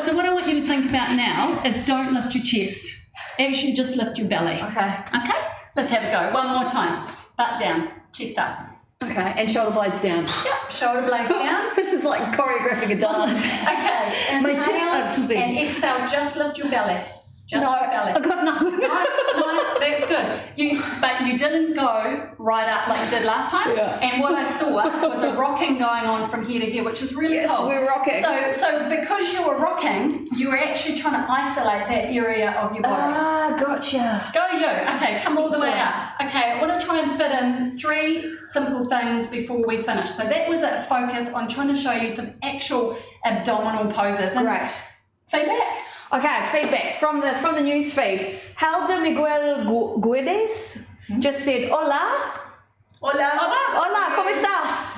So what I want you to think about now is don't lift your chest. Actually just lift your belly. Okay. Okay? Let's have a go. One more time. Butt down, chest up. Okay, and shoulder blades down. Yep, shoulder blades down. This is like choreographing a dance. Okay, My chest inhale up to be. and exhale, just lift your belly. Just your belly. I got nothing. Nice, that's good. But you didn't go right up like you did last time. Yeah. And what I saw was a rocking going on from here to here, which is really cool. Yes, we're rocking. So because you were rocking, you were actually trying to isolate that area of your body. Ah, gotcha. Go you. Okay, come all the way up. Okay, I want to try and fit in 3 simple things before we finish. So that was a focus on trying to show you some actual abdominal poses. Great. Feedback? Okay, feedback from the news feed. Helder Miguel Guedes just said, Hola. Hola. Hola, ¿cómo estás?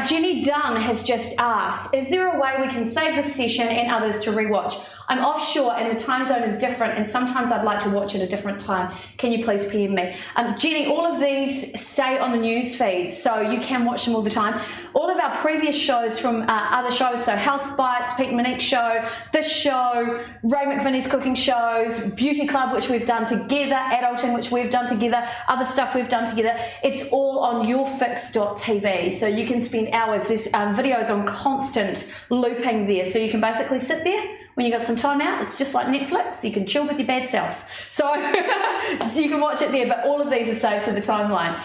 Jenny Dunn has just asked, is there a way we can save this session and others to rewatch? I'm offshore and the time zone is different and sometimes I'd like to watch at a different time. Can you please PM me? Jenny, all of these stay on the news feed, so you can watch them all the time. All of our previous shows from other shows, so Health Bites, Pete Monique Show, this show, Ray McVinnie's cooking shows, Beauty Club, which we've done together, Adulting, which we've done together, other stuff we've done together, it's all on YourFixTV, so you can spend hours. There's videos on constant looping there, so you can basically sit there when you got some time out. It's just like Netflix, you can chill with your bad self. So you can watch it there, but all of these are saved to the timeline.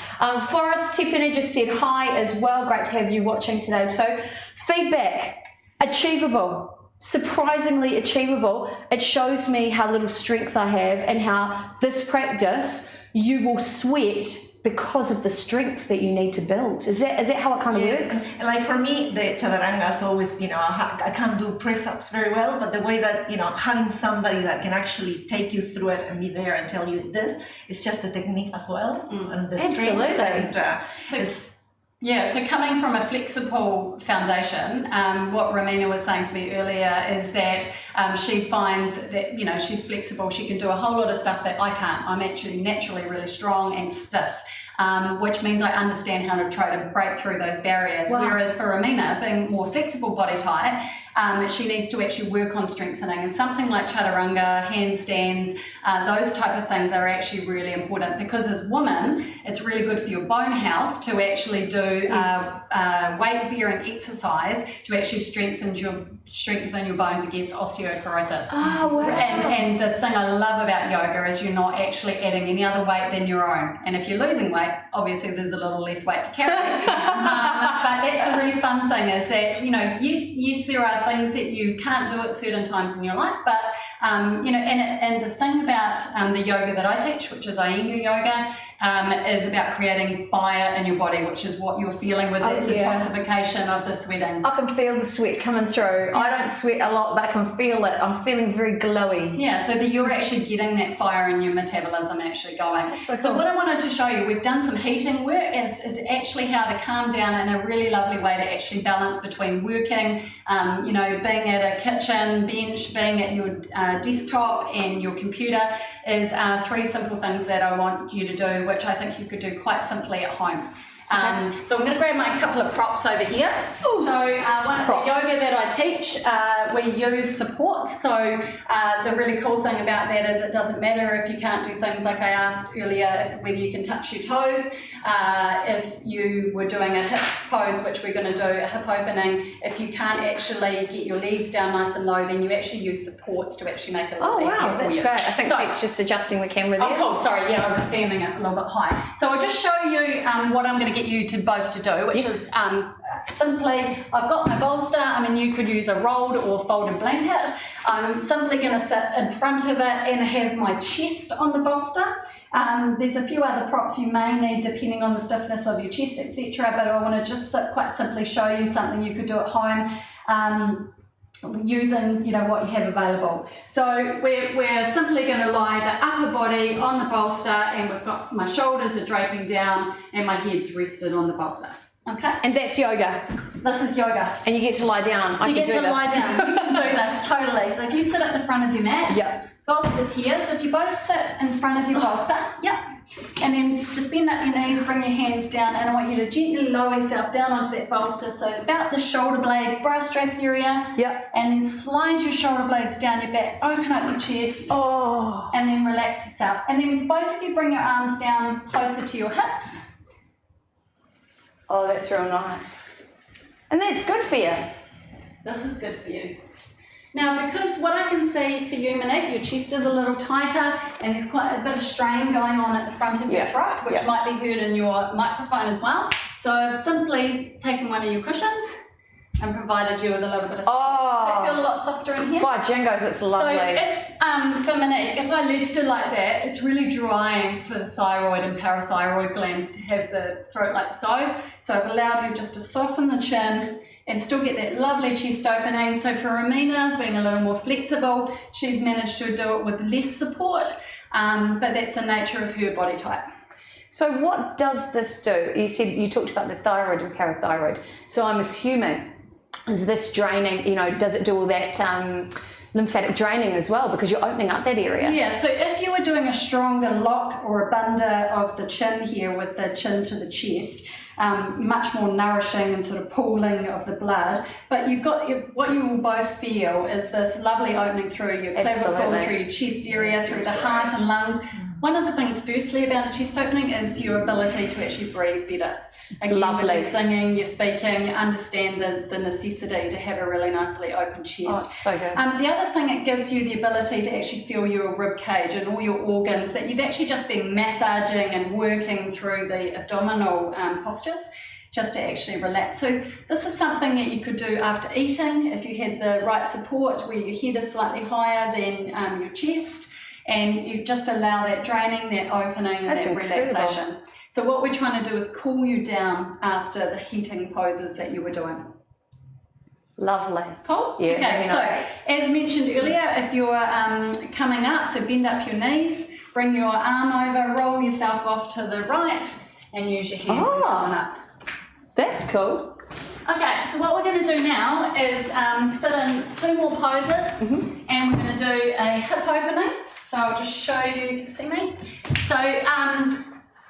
Forrest Tippini just said hi as well. Great to have you watching today too. Feedback, achievable, surprisingly achievable. It shows me how little strength I have and how this practice, you will sweat because of the strength that you need to build. Is that how it kind of works? And like for me, the chaturanga is always, I can't do press-ups very well, but the way that, having somebody that can actually take you through it and be there and tell you this, it's just the technique as well. And the Absolutely. Strength and, so coming from a flexible foundation, what Romina was saying to me earlier is that she finds that, she's flexible, she can do a whole lot of stuff that I can't. I'm actually naturally really strong and stiff. Which means I understand how to try to break through those barriers. Wow. Whereas for Romina, being more flexible body type, she needs to actually work on strengthening, and something like chaturanga, handstands, those type of things are actually really important, because as women, it's really good for your bone health to actually do weight-bearing exercise to actually strengthen your bones against osteoporosis. Oh, wow. And the thing I love about yoga is you're not actually adding any other weight than your own. And if you're losing weight, obviously there's a little less weight to carry. But that's the really fun thing, is that, yes, there are things that you can't do at certain times in your life, but and the thing about the yoga that I teach, which is Iyengar yoga, is about creating fire in your body, which is what you're feeling with the detoxification of the sweating. I can feel the sweat coming through. I don't sweat a lot, but I can feel it. I'm feeling very glowy. Yeah, so that you're actually getting that fire in your metabolism actually going. That's so cool. So what I wanted to show you, we've done some heating work as to actually how to calm down in a really lovely way to actually balance between working, being at a kitchen bench, being at your desktop and your computer, is 3 simple things that I want you to do, which I think you could do quite simply at home. So I'm going to grab my couple of props over here. Ooh, so one of the yoga that I teach, we use supports. So the really cool thing about that is it doesn't matter if you can't do things like I asked earlier, whether you can touch your toes. If you were doing a hip pose, which we're going to do, a hip opening, if you can't actually get your legs down nice and low, then you actually use supports to actually make it a little easier for you. That's great. I think Pete's just adjusting the camera there. Oh, cool. Sorry, I was standing it a little bit high. So I'll just show you what I'm going to get you to both to do, which is simply, I've got my bolster. You could use a rolled or folded blanket. I'm simply going to sit in front of it and have my chest on the bolster. There's a few other props you may need depending on the stiffness of your chest, etc. But I want to just quite simply show you something you could do at home using what you have available. So we're simply going to lie the upper body on the bolster, and we've got my shoulders are draping down and my head's rested on the bolster. Okay? And that's yoga. This is yoga. And you get to lie down. You get to lie down. You can do this, totally. So if you sit at the front of your mat, bolster's here. So if you both sit in front of your bolster, and then just bend up your knees, bring your hands down, and I want you to gently lower yourself down onto that bolster, so about the shoulder blade, bra strap area, and then slide your shoulder blades down your back, open up your chest, and then relax yourself. And then both of you bring your arms down closer to your hips. Oh, that's real nice. And that's good for you. This is good for you. Now, because what I can see for you, Monique, your chest is a little tighter and there's quite a bit of strain going on at the front of your throat, which might be heard in your microphone as well. So I've simply taken one of your cushions and provided you with a little bit of support. Does that feel a lot softer in here? By jingos, it's lovely. So if, for Monique, if I left it like that, it's really drying for the thyroid and parathyroid glands to have the throat like so. So I've allowed you just to soften the chin and still get that lovely chest opening. So for Romina, being a little more flexible, she's managed to do it with less support, but that's the nature of her body type. So what does this do? You talked about the thyroid and parathyroid. So I'm assuming, is this draining, does it do all that lymphatic draining as well, because you're opening up that area? Yeah, so if you were doing a stronger lock or a bunda of the chin here with the chin to the chest, much more nourishing and sort of pooling of the blood, but you've got what you will both feel is this lovely opening through your clavicle, through your chest area, through the heart and lungs. One of the things firstly about a chest opening is your ability to actually breathe better. Again, Lovely. When you're singing, you're speaking, you understand the necessity to have a really nicely open chest. Oh, it's so good. The other thing, it gives you the ability to actually feel your rib cage and all your organs that you've actually just been massaging and working through the abdominal postures just to actually relax. So this is something that you could do after eating if you had the right support where your head is slightly higher than your chest, and you just allow that draining, that opening, and That's that incredible. relaxation. So what we're trying to do is cool you down after the heating poses that you were doing. Lovely. Cool? Yeah, Okay, very so nice. as mentioned earlier, if you're coming up, so bend up your knees, bring your arm over, roll yourself off to the right, and use your hands and coming up. That's cool. Okay, so what we're going to do now is fit in 2 more poses, and we're going to do a hip opening. So I'll just show you can see me. So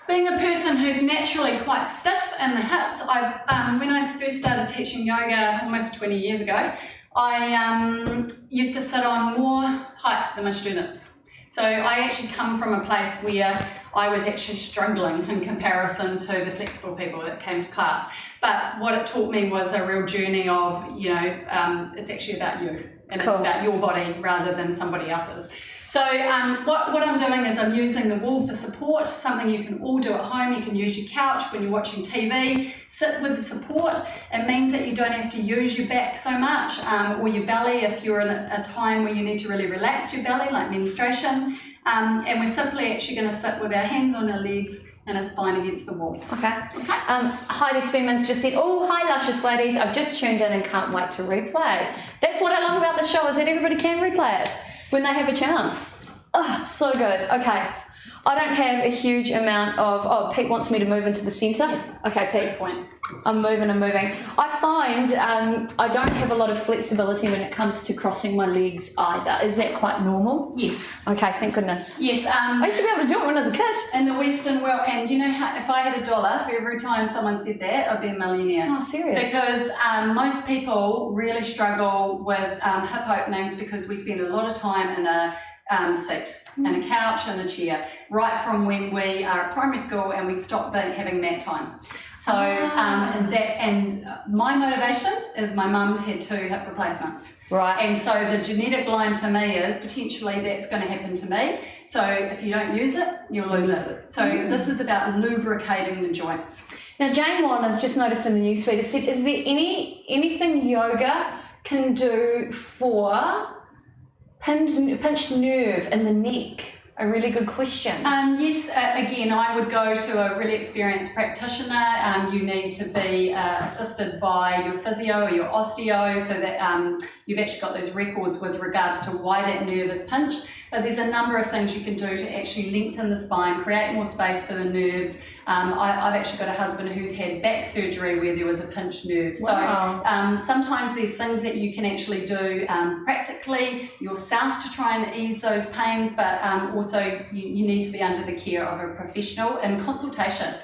being a person who's naturally quite stiff in the hips, when I first started teaching yoga almost 20 years ago, I used to sit on more height than my students. So I actually come from a place where I was actually struggling in comparison to the flexible people that came to class. But what it taught me was a real journey of, it's actually about you, and Cool. it's about your body rather than somebody else's. So what I'm doing is I'm using the wall for support, something you can all do at home. You can use your couch when you're watching TV, sit with the support. It means that you don't have to use your back so much, or your belly if you're in a time where you need to really relax your belly, like menstruation. And we're simply actually going to sit with our hands on our legs and our spine against the wall. Okay. Heidi Spearman's just said, oh, hi, luscious ladies. I've just tuned in and can't wait to replay. That's what I love about the show, is that everybody can replay it when they have a chance. Oh, it's so good. Okay. I don't have a huge amount of, Pete wants me to move into the centre. Yeah. Okay, Pete. Good point. I'm moving. I find I don't have a lot of flexibility when it comes to crossing my legs either. Is that quite normal? Yes. Okay, thank goodness. Yes. I used to be able to do it when I was a kid. In the Western world, and you know how, if I had $1 for every time someone said that, I'd be a millionaire. Oh, serious? Because most people really struggle with hip openings because we spend a lot of time in a seat, and a couch and a chair, right from when we are at primary school and we stop having mat time. So and my motivation is my mum's had 2 hip replacements. Right. And so the genetic line for me is potentially that's going to happen to me. So if you don't use it, you'll lose it. So this is about lubricating the joints. Now, Jane Wan, I've just noticed in the newsfeed, has said, is there anything yoga can do for pinched nerve in the neck? A really good question. Yes, again, I would go to a really experienced practitioner. You need to be assisted by your physio or your osteo so that you've actually got those records with regards to why that nerve is pinched. But there's a number of things you can do to actually lengthen the spine, create more space for the nerves. I've actually got a husband who's had back surgery where there was a pinched nerve. Wow. So sometimes there's things that you can actually do practically yourself to try and ease those pains, but also you need to be under the care of a professional in consultation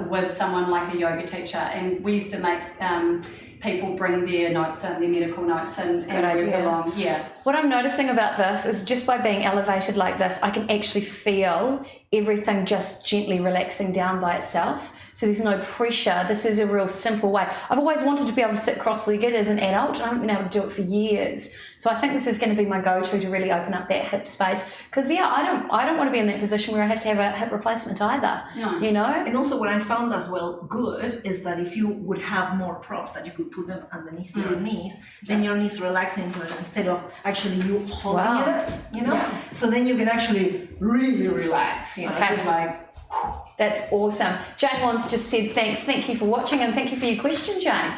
with someone like a yoga teacher. And we used to make people bring their notes and their medical notes and good work idea. along. Yeah. What I'm noticing about this is just by being elevated like this, I can actually feel everything just gently relaxing down by itself. So there's no pressure. This is a real simple way. I've always wanted to be able to sit cross-legged as an adult, and I haven't been able to do it for years. So I think this is going to be my go-to to really open up that hip space. Because I don't want to be in that position where I have to have a hip replacement either. No. You know? And also what I found as well good is that if you would have more props that you could put them underneath your knees, then your knees relax into it instead of actually you holding Wow. it, So then you can actually really relax, Okay. just like. That's awesome. Jane Wan's just said thanks. Thank you for watching and thank you for your question, Jane.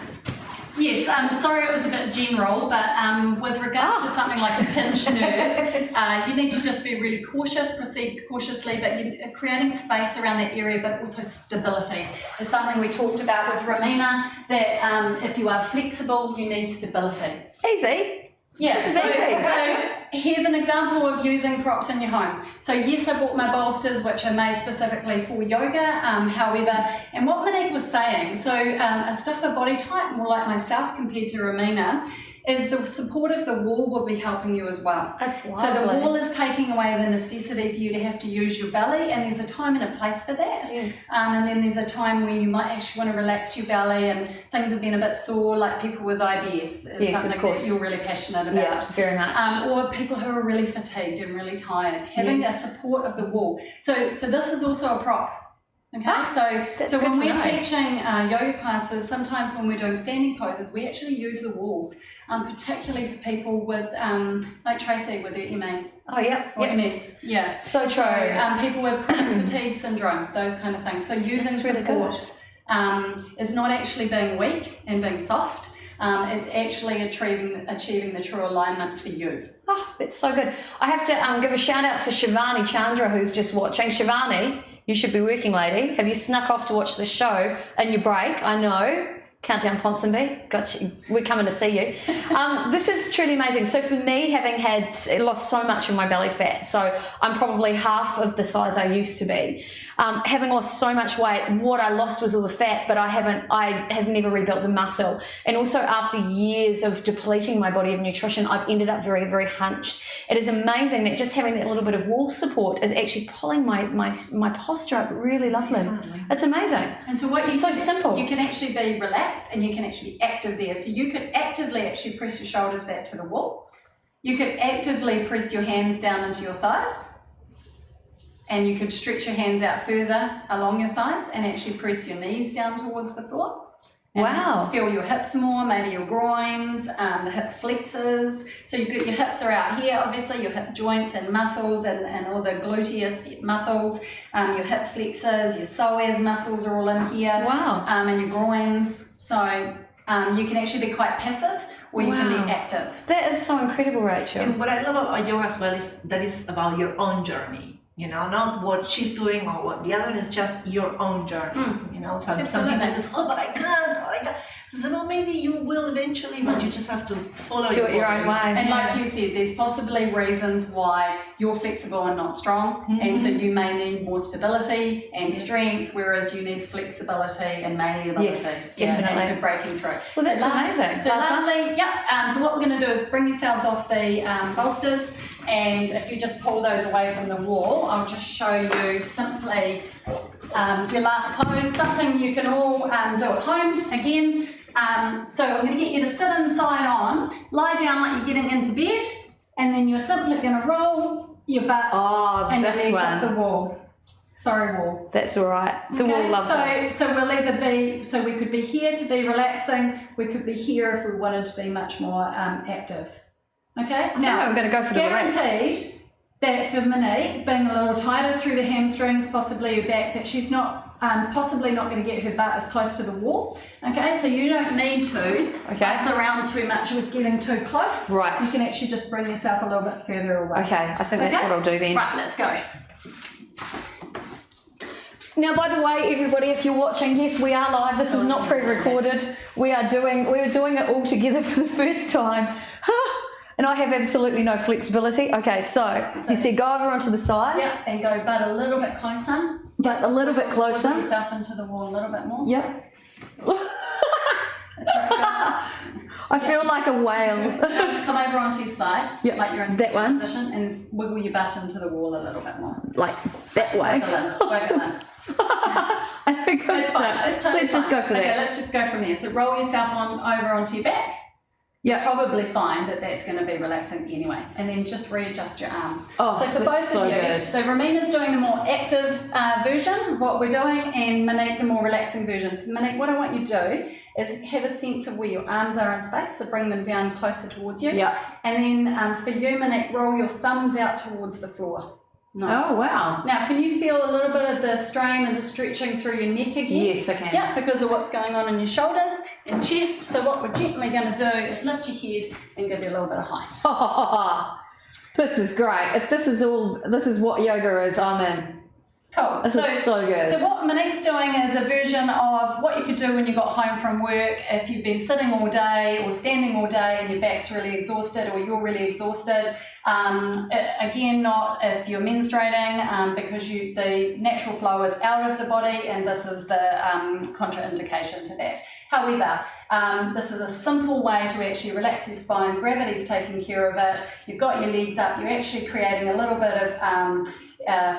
Yes, sorry it was a bit general, but with regards to something like a pinched nerve, you need to just be really cautious, proceed cautiously, but you're creating space around that area, but also stability. It's something we talked about with Romina, that if you are flexible, you need stability. Easy. Yeah, This is easy. so here's an example of using props in your home. So yes, I bought my bolsters, which are made specifically for yoga, however, and what Monique was saying, so a stiffer body type, more like myself compared to Romina, is the support of the wall will be helping you as well. That's So lovely. the wall is taking away the necessity for you to have to use your belly, and there's a time and a place for that. Yes. And then there's a time where you might actually want to relax your belly and things have been a bit sore, like people with IBS is Yes, something of course. that you're really passionate about. Yeah, very much. Or people who are really fatigued and really tired, having Yes. a support of the wall. So this is also a prop. Okay, that's so good when to we're know. teaching yoga classes, sometimes when we're doing standing poses, we actually use the walls, particularly for people with, like Tracy with their MA Oh, yeah. or Yep. MS. Yeah. So true. So people with chronic fatigue syndrome, those kind of things. So using That's really supports is not actually being weak and being soft. It's actually achieving the true alignment for you. Oh, that's so good. I have to give a shout out to Shivani Chandra, who's just watching. Shivani, you should be working, lady. Have you snuck off to watch the show in your break? I know. Countdown Ponsonby, got you. We're coming to see you. This is truly amazing. So for me, having lost so much of my belly fat, so I'm probably half of the size I used to be. Having lost so much weight, what I lost was all the fat, but I have never rebuilt the muscle. And also after years of depleting my body of nutrition, I've ended up very, very hunched. It is amazing that just having that little bit of wall support is actually pulling my posture up really lovely. It's amazing. And so what you It's so can, simple. you can actually be relaxed and you can actually be active there. So you could actively actually press your shoulders back to the wall. You could actively press your hands down into your thighs. And you could stretch your hands out further along your thighs and actually press your knees down towards the floor. And Wow. feel your hips more, maybe your groins, the hip flexors. So your hips are out here, obviously your hip joints and muscles and all the gluteus muscles, your hip flexors, your psoas muscles are all in here. Wow. And your groins. So you can actually be quite passive or you can Wow. be active. That is so incredible, Rachel. And what I love about yoga as well is that it's about your own journey. You know, not what she's doing or what the other is, just your own journey. You know, some Absolutely. people say, "Oh, but I can't." So, well, maybe you will eventually, but you just have to follow Do it your own way. And like you said, there's possibly reasons why you're flexible and not strong, and so you may need more stability and strength, whereas you need flexibility and malleability. Yes, definitely. And so breaking through. Well, that's amazing. So Last one? lastly, so what we're going to do is bring yourselves off the bolsters, and if you just pull those away from the wall, I'll just show you simply your last pose, something you can all do at home again. So I'm going to get you to sit inside on, lie down like you're getting into bed, and then you're simply going to roll your butt and your this legs one. up the wall. Sorry, wall. That's all right. The wall loves us. So we'll either be, so we could be here to be relaxing, we could be here if we wanted to be much more active. Okay? Now I'm going to go for the relax. Guaranteed that for Monique, being a little tighter through the hamstrings, possibly her back, that she's not possibly not going to get her butt as close to the wall. Okay, so you don't need to fuss around too much with getting too close. Right. You can actually just bring yourself a little bit further away. Okay, I think that's what I'll do then. Right, let's go. Now, by the way, everybody, if you're watching, yes, we are live. This is not pre-recorded. We're doing it all together for the first time. And I have absolutely no flexibility. Okay, so you see, go over onto the side. Yeah, and go butt a little bit closer. But a little bit closer. Put yourself into the wall a little bit more. Yep. That's right. I feel like a whale. Come over onto your side, Yeah, like you're in that one. position, and wiggle your butt into the wall a little bit more. Like that way. Wiggle in. I think I'm It's fine. It's totally Let's just fine. go for Okay, that. let's just go from there. So roll yourself over onto your back. Yeah. Probably find that that's going to be relaxing anyway, and then just readjust your arms. Oh, so for that's both so of you, good. so Ramina's doing the more active version of what we're doing, and Monique the more relaxing version. So Monique, what I want you to do is have a sense of where your arms are in space, so bring them down closer towards you. Yeah. And then for you, Monique, roll your thumbs out towards the floor. Nice. Oh, wow. Now, can you feel a little bit of the strain and the stretching through your neck again? Yes, I can. Yeah, because of what's going on in your shoulders and chest. So what we're gently going to do is lift your head and give you a little bit of height. This is great. If this is what yoga is, I'm in. Cool. This is so good. So what Monique's doing is a version of what you could do when you got home from work if you've been sitting all day or standing all day and your back's really exhausted or you're really exhausted. Again, not if you're menstruating because the natural flow is out of the body and this is the contraindication to that. However, this is a simple way to actually relax your spine. Gravity's taking care of it. You've got your legs up. You're actually creating a little bit of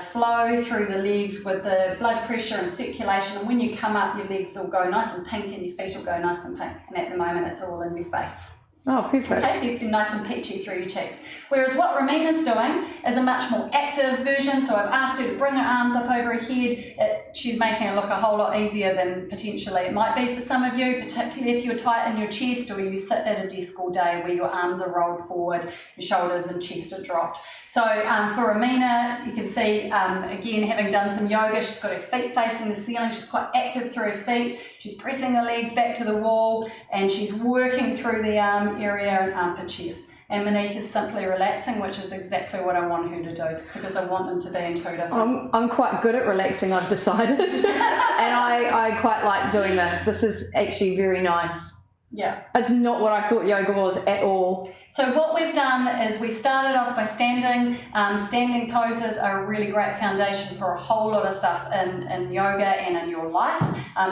flow through the legs with the blood pressure and circulation, and when you come up your legs will go nice and pink and your feet will go nice and pink, and at the moment it's all in your face. Oh, perfect. Okay, so you feel nice and peachy through your cheeks. Whereas what Ramina's doing is a much more active version, so I've asked her to bring her arms up over her head. She's making it look a whole lot easier than potentially it might be for some of you, particularly if you're tight in your chest or you sit at a desk all day where your arms are rolled forward, your shoulders and chest are dropped. So for Ramina, you can see, again, having done some yoga, she's got her feet facing the ceiling, she's quite active through her feet, she's pressing her legs back to the wall, and she's working through the arm area and armpit chest. And Monique is simply relaxing, which is exactly what I want her to do, because I want them to be intuitive. I'm quite good at relaxing, I've decided, and I quite like doing this. This is actually very nice. Yeah. It's not what I thought yoga was at all. So what we've done is we started off by standing. Standing poses are a really great foundation for a whole lot of stuff in yoga and in your life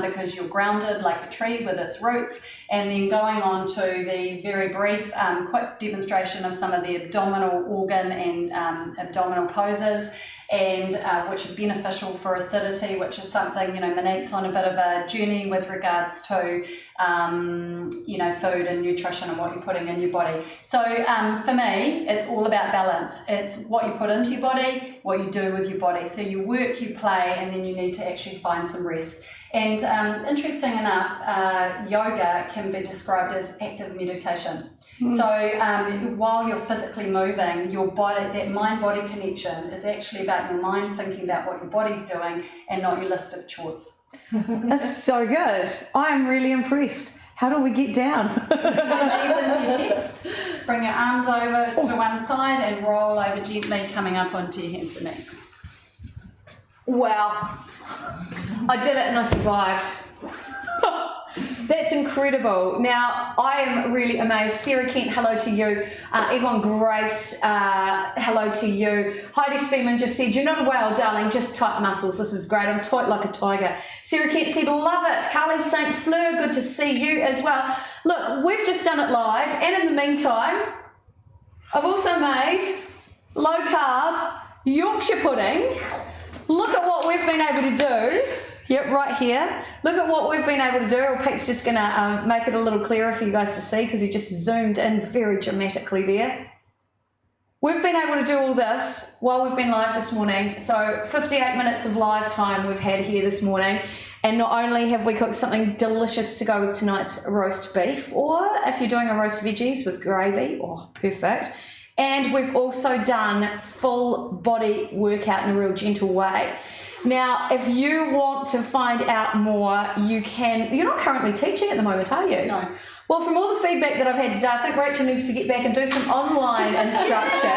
because you're grounded like a tree with its roots. And then going on to the very brief, quick demonstration of some of the abdominal organ and abdominal poses, and which are beneficial for acidity, which is something, Monique's on a bit of a journey with regards to, food and nutrition and what you're putting in your body. So for me, it's all about balance. It's what you put into your body, what you do with your body. So you work, you play, and then you need to actually find some rest. And interesting enough, yoga can be described as active meditation. So while you're physically moving, your body, that mind-body connection is actually about your mind thinking about what your body's doing and not your list of chores. That's so good. I am really impressed. How do we get down? Knees into your chest, bring your arms over to one side and roll over gently, coming up onto your hands and knees. Wow. I did it and I survived. That's incredible. Now, I am really amazed. Sarah Kent, hello to you. Yvonne Grace, hello to you. Heidi Spearman just said, you're not a whale, darling, just tight muscles. This is great. I'm tight like a tiger. Sarah Kent said, love it. Carly St. Fleur, good to see you as well. Look, we've just done it live, and in the meantime, I've also made low carb Yorkshire pudding. Look at what we've been able to do. Yep, right here. Look at what we've been able to do. Pete's just going to make it a little clearer for you guys to see because he just zoomed in very dramatically there. We've been able to do all this while we've been live this morning. So 58 minutes of live time we've had here this morning. And not only have we cooked something delicious to go with tonight's roast beef, or if you're doing a roast veggies with gravy, oh, perfect. And we've also done full body workout in a real gentle way. Now, if you want to find out more, you can. You're not currently teaching at the moment, are you? No. Well, from all the feedback that I've had today, I think Rachel needs to get back and do some online instruction.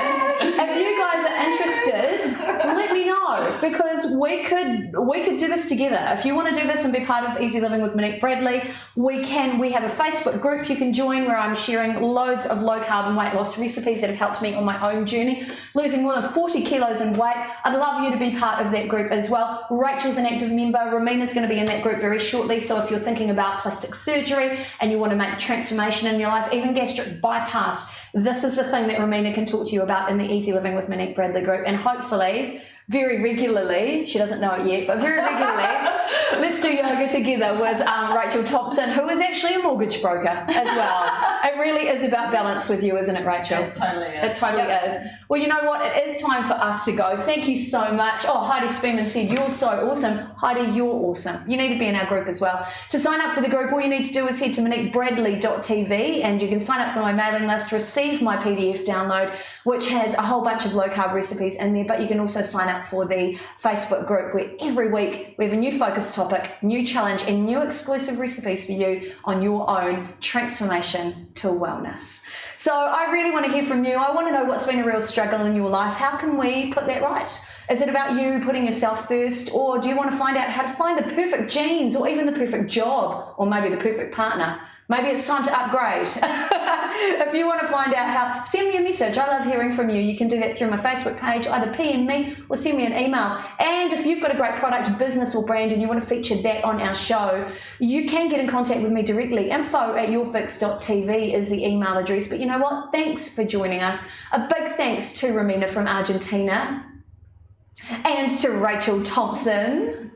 If you guys are interested, let me know, because we could do this together. If you want to do this and be part of Easy Living with Monique Bradley, we can. We have a Facebook group you can join where I'm sharing loads of low carb and weight loss recipes that have helped me on my own journey, losing more than 40 kilos in weight. I'd love you to be part of that group as well. Rachel's an active member. Ramina's going to be in that group very shortly. So if you're thinking about plastic surgery and you want to make transformation in your life, even gastric bypass, this is the thing that Ramina can talk to you about in the Easy Living with Monique Bradley group, and hopefully very regularly, she doesn't know it yet, but very regularly, let's do yoga together with Rachael Thompson, who is actually a mortgage broker as well. It really is about balance with you, isn't it, Rachael? It totally is. It totally is. Well, you know what? It is time for us to go. Thank you so much. Oh, Heidi Spearman said, you're so awesome. Heidi, you're awesome. You need to be in our group as well. To sign up for the group, all you need to do is head to MoniqueBradley.tv and you can sign up for my mailing list, receive my PDF download, which has a whole bunch of low-carb recipes in there, but you can also sign up for the Facebook group where every week we have a new focus topic, new challenge, and new exclusive recipes for you on your own transformation to wellness. So I really want to hear from you. I want to know what's been a real struggle in your life. How can we put that right? Is it about you putting yourself first, or do you want to find out how to find the perfect genes or even the perfect job or maybe the perfect partner? Maybe it's time to upgrade. If you want to find out how, send me a message. I love hearing from you. You can do that through my Facebook page, either PM me or send me an email. And if you've got a great product, business or brand and you want to feature that on our show, you can get in contact with me directly. info@yourfix.tv is the email address. But you know what? Thanks for joining us. A big thanks to Romina from Argentina and to Rachael Thompson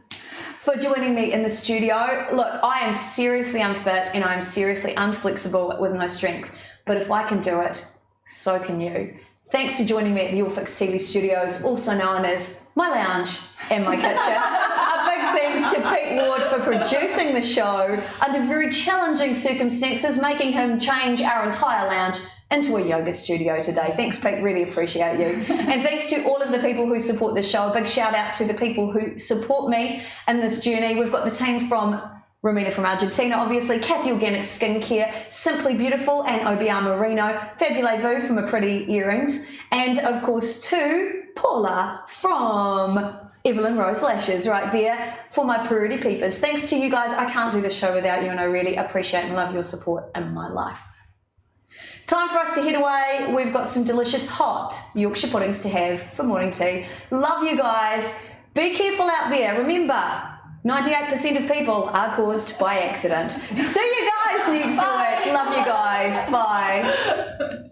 for joining me in the studio. Look, I am seriously unfit and I'm seriously unflexible with no strength, but if I can do it, so can you. Thanks for joining me at the YourFixTV studios, also known as my lounge and my kitchen. A big thanks to Pete Ward for producing the show under very challenging circumstances, making him change our entire lounge into a yoga studio today. Thanks, Pete, really appreciate you. And thanks to all of the people who support the show. A big shout out to the people who support me in this journey. We've got the team from Romina from Argentina, obviously, Kathy Organic Skincare, Simply Beautiful and OBR Merino, Fabulous Vu from A Pretty Earrings, and of course to Paula from Evelyn Rose Lashes right there for my Purity Peepers. Thanks to you guys. I can't do this show without you and I really appreciate and love your support in my life. Time for us to head away. We've got some delicious hot Yorkshire puddings to have for morning tea. Love you guys. Be careful out there. Remember, 98% of people are caused by accident. See you guys next week. Love you guys. Bye.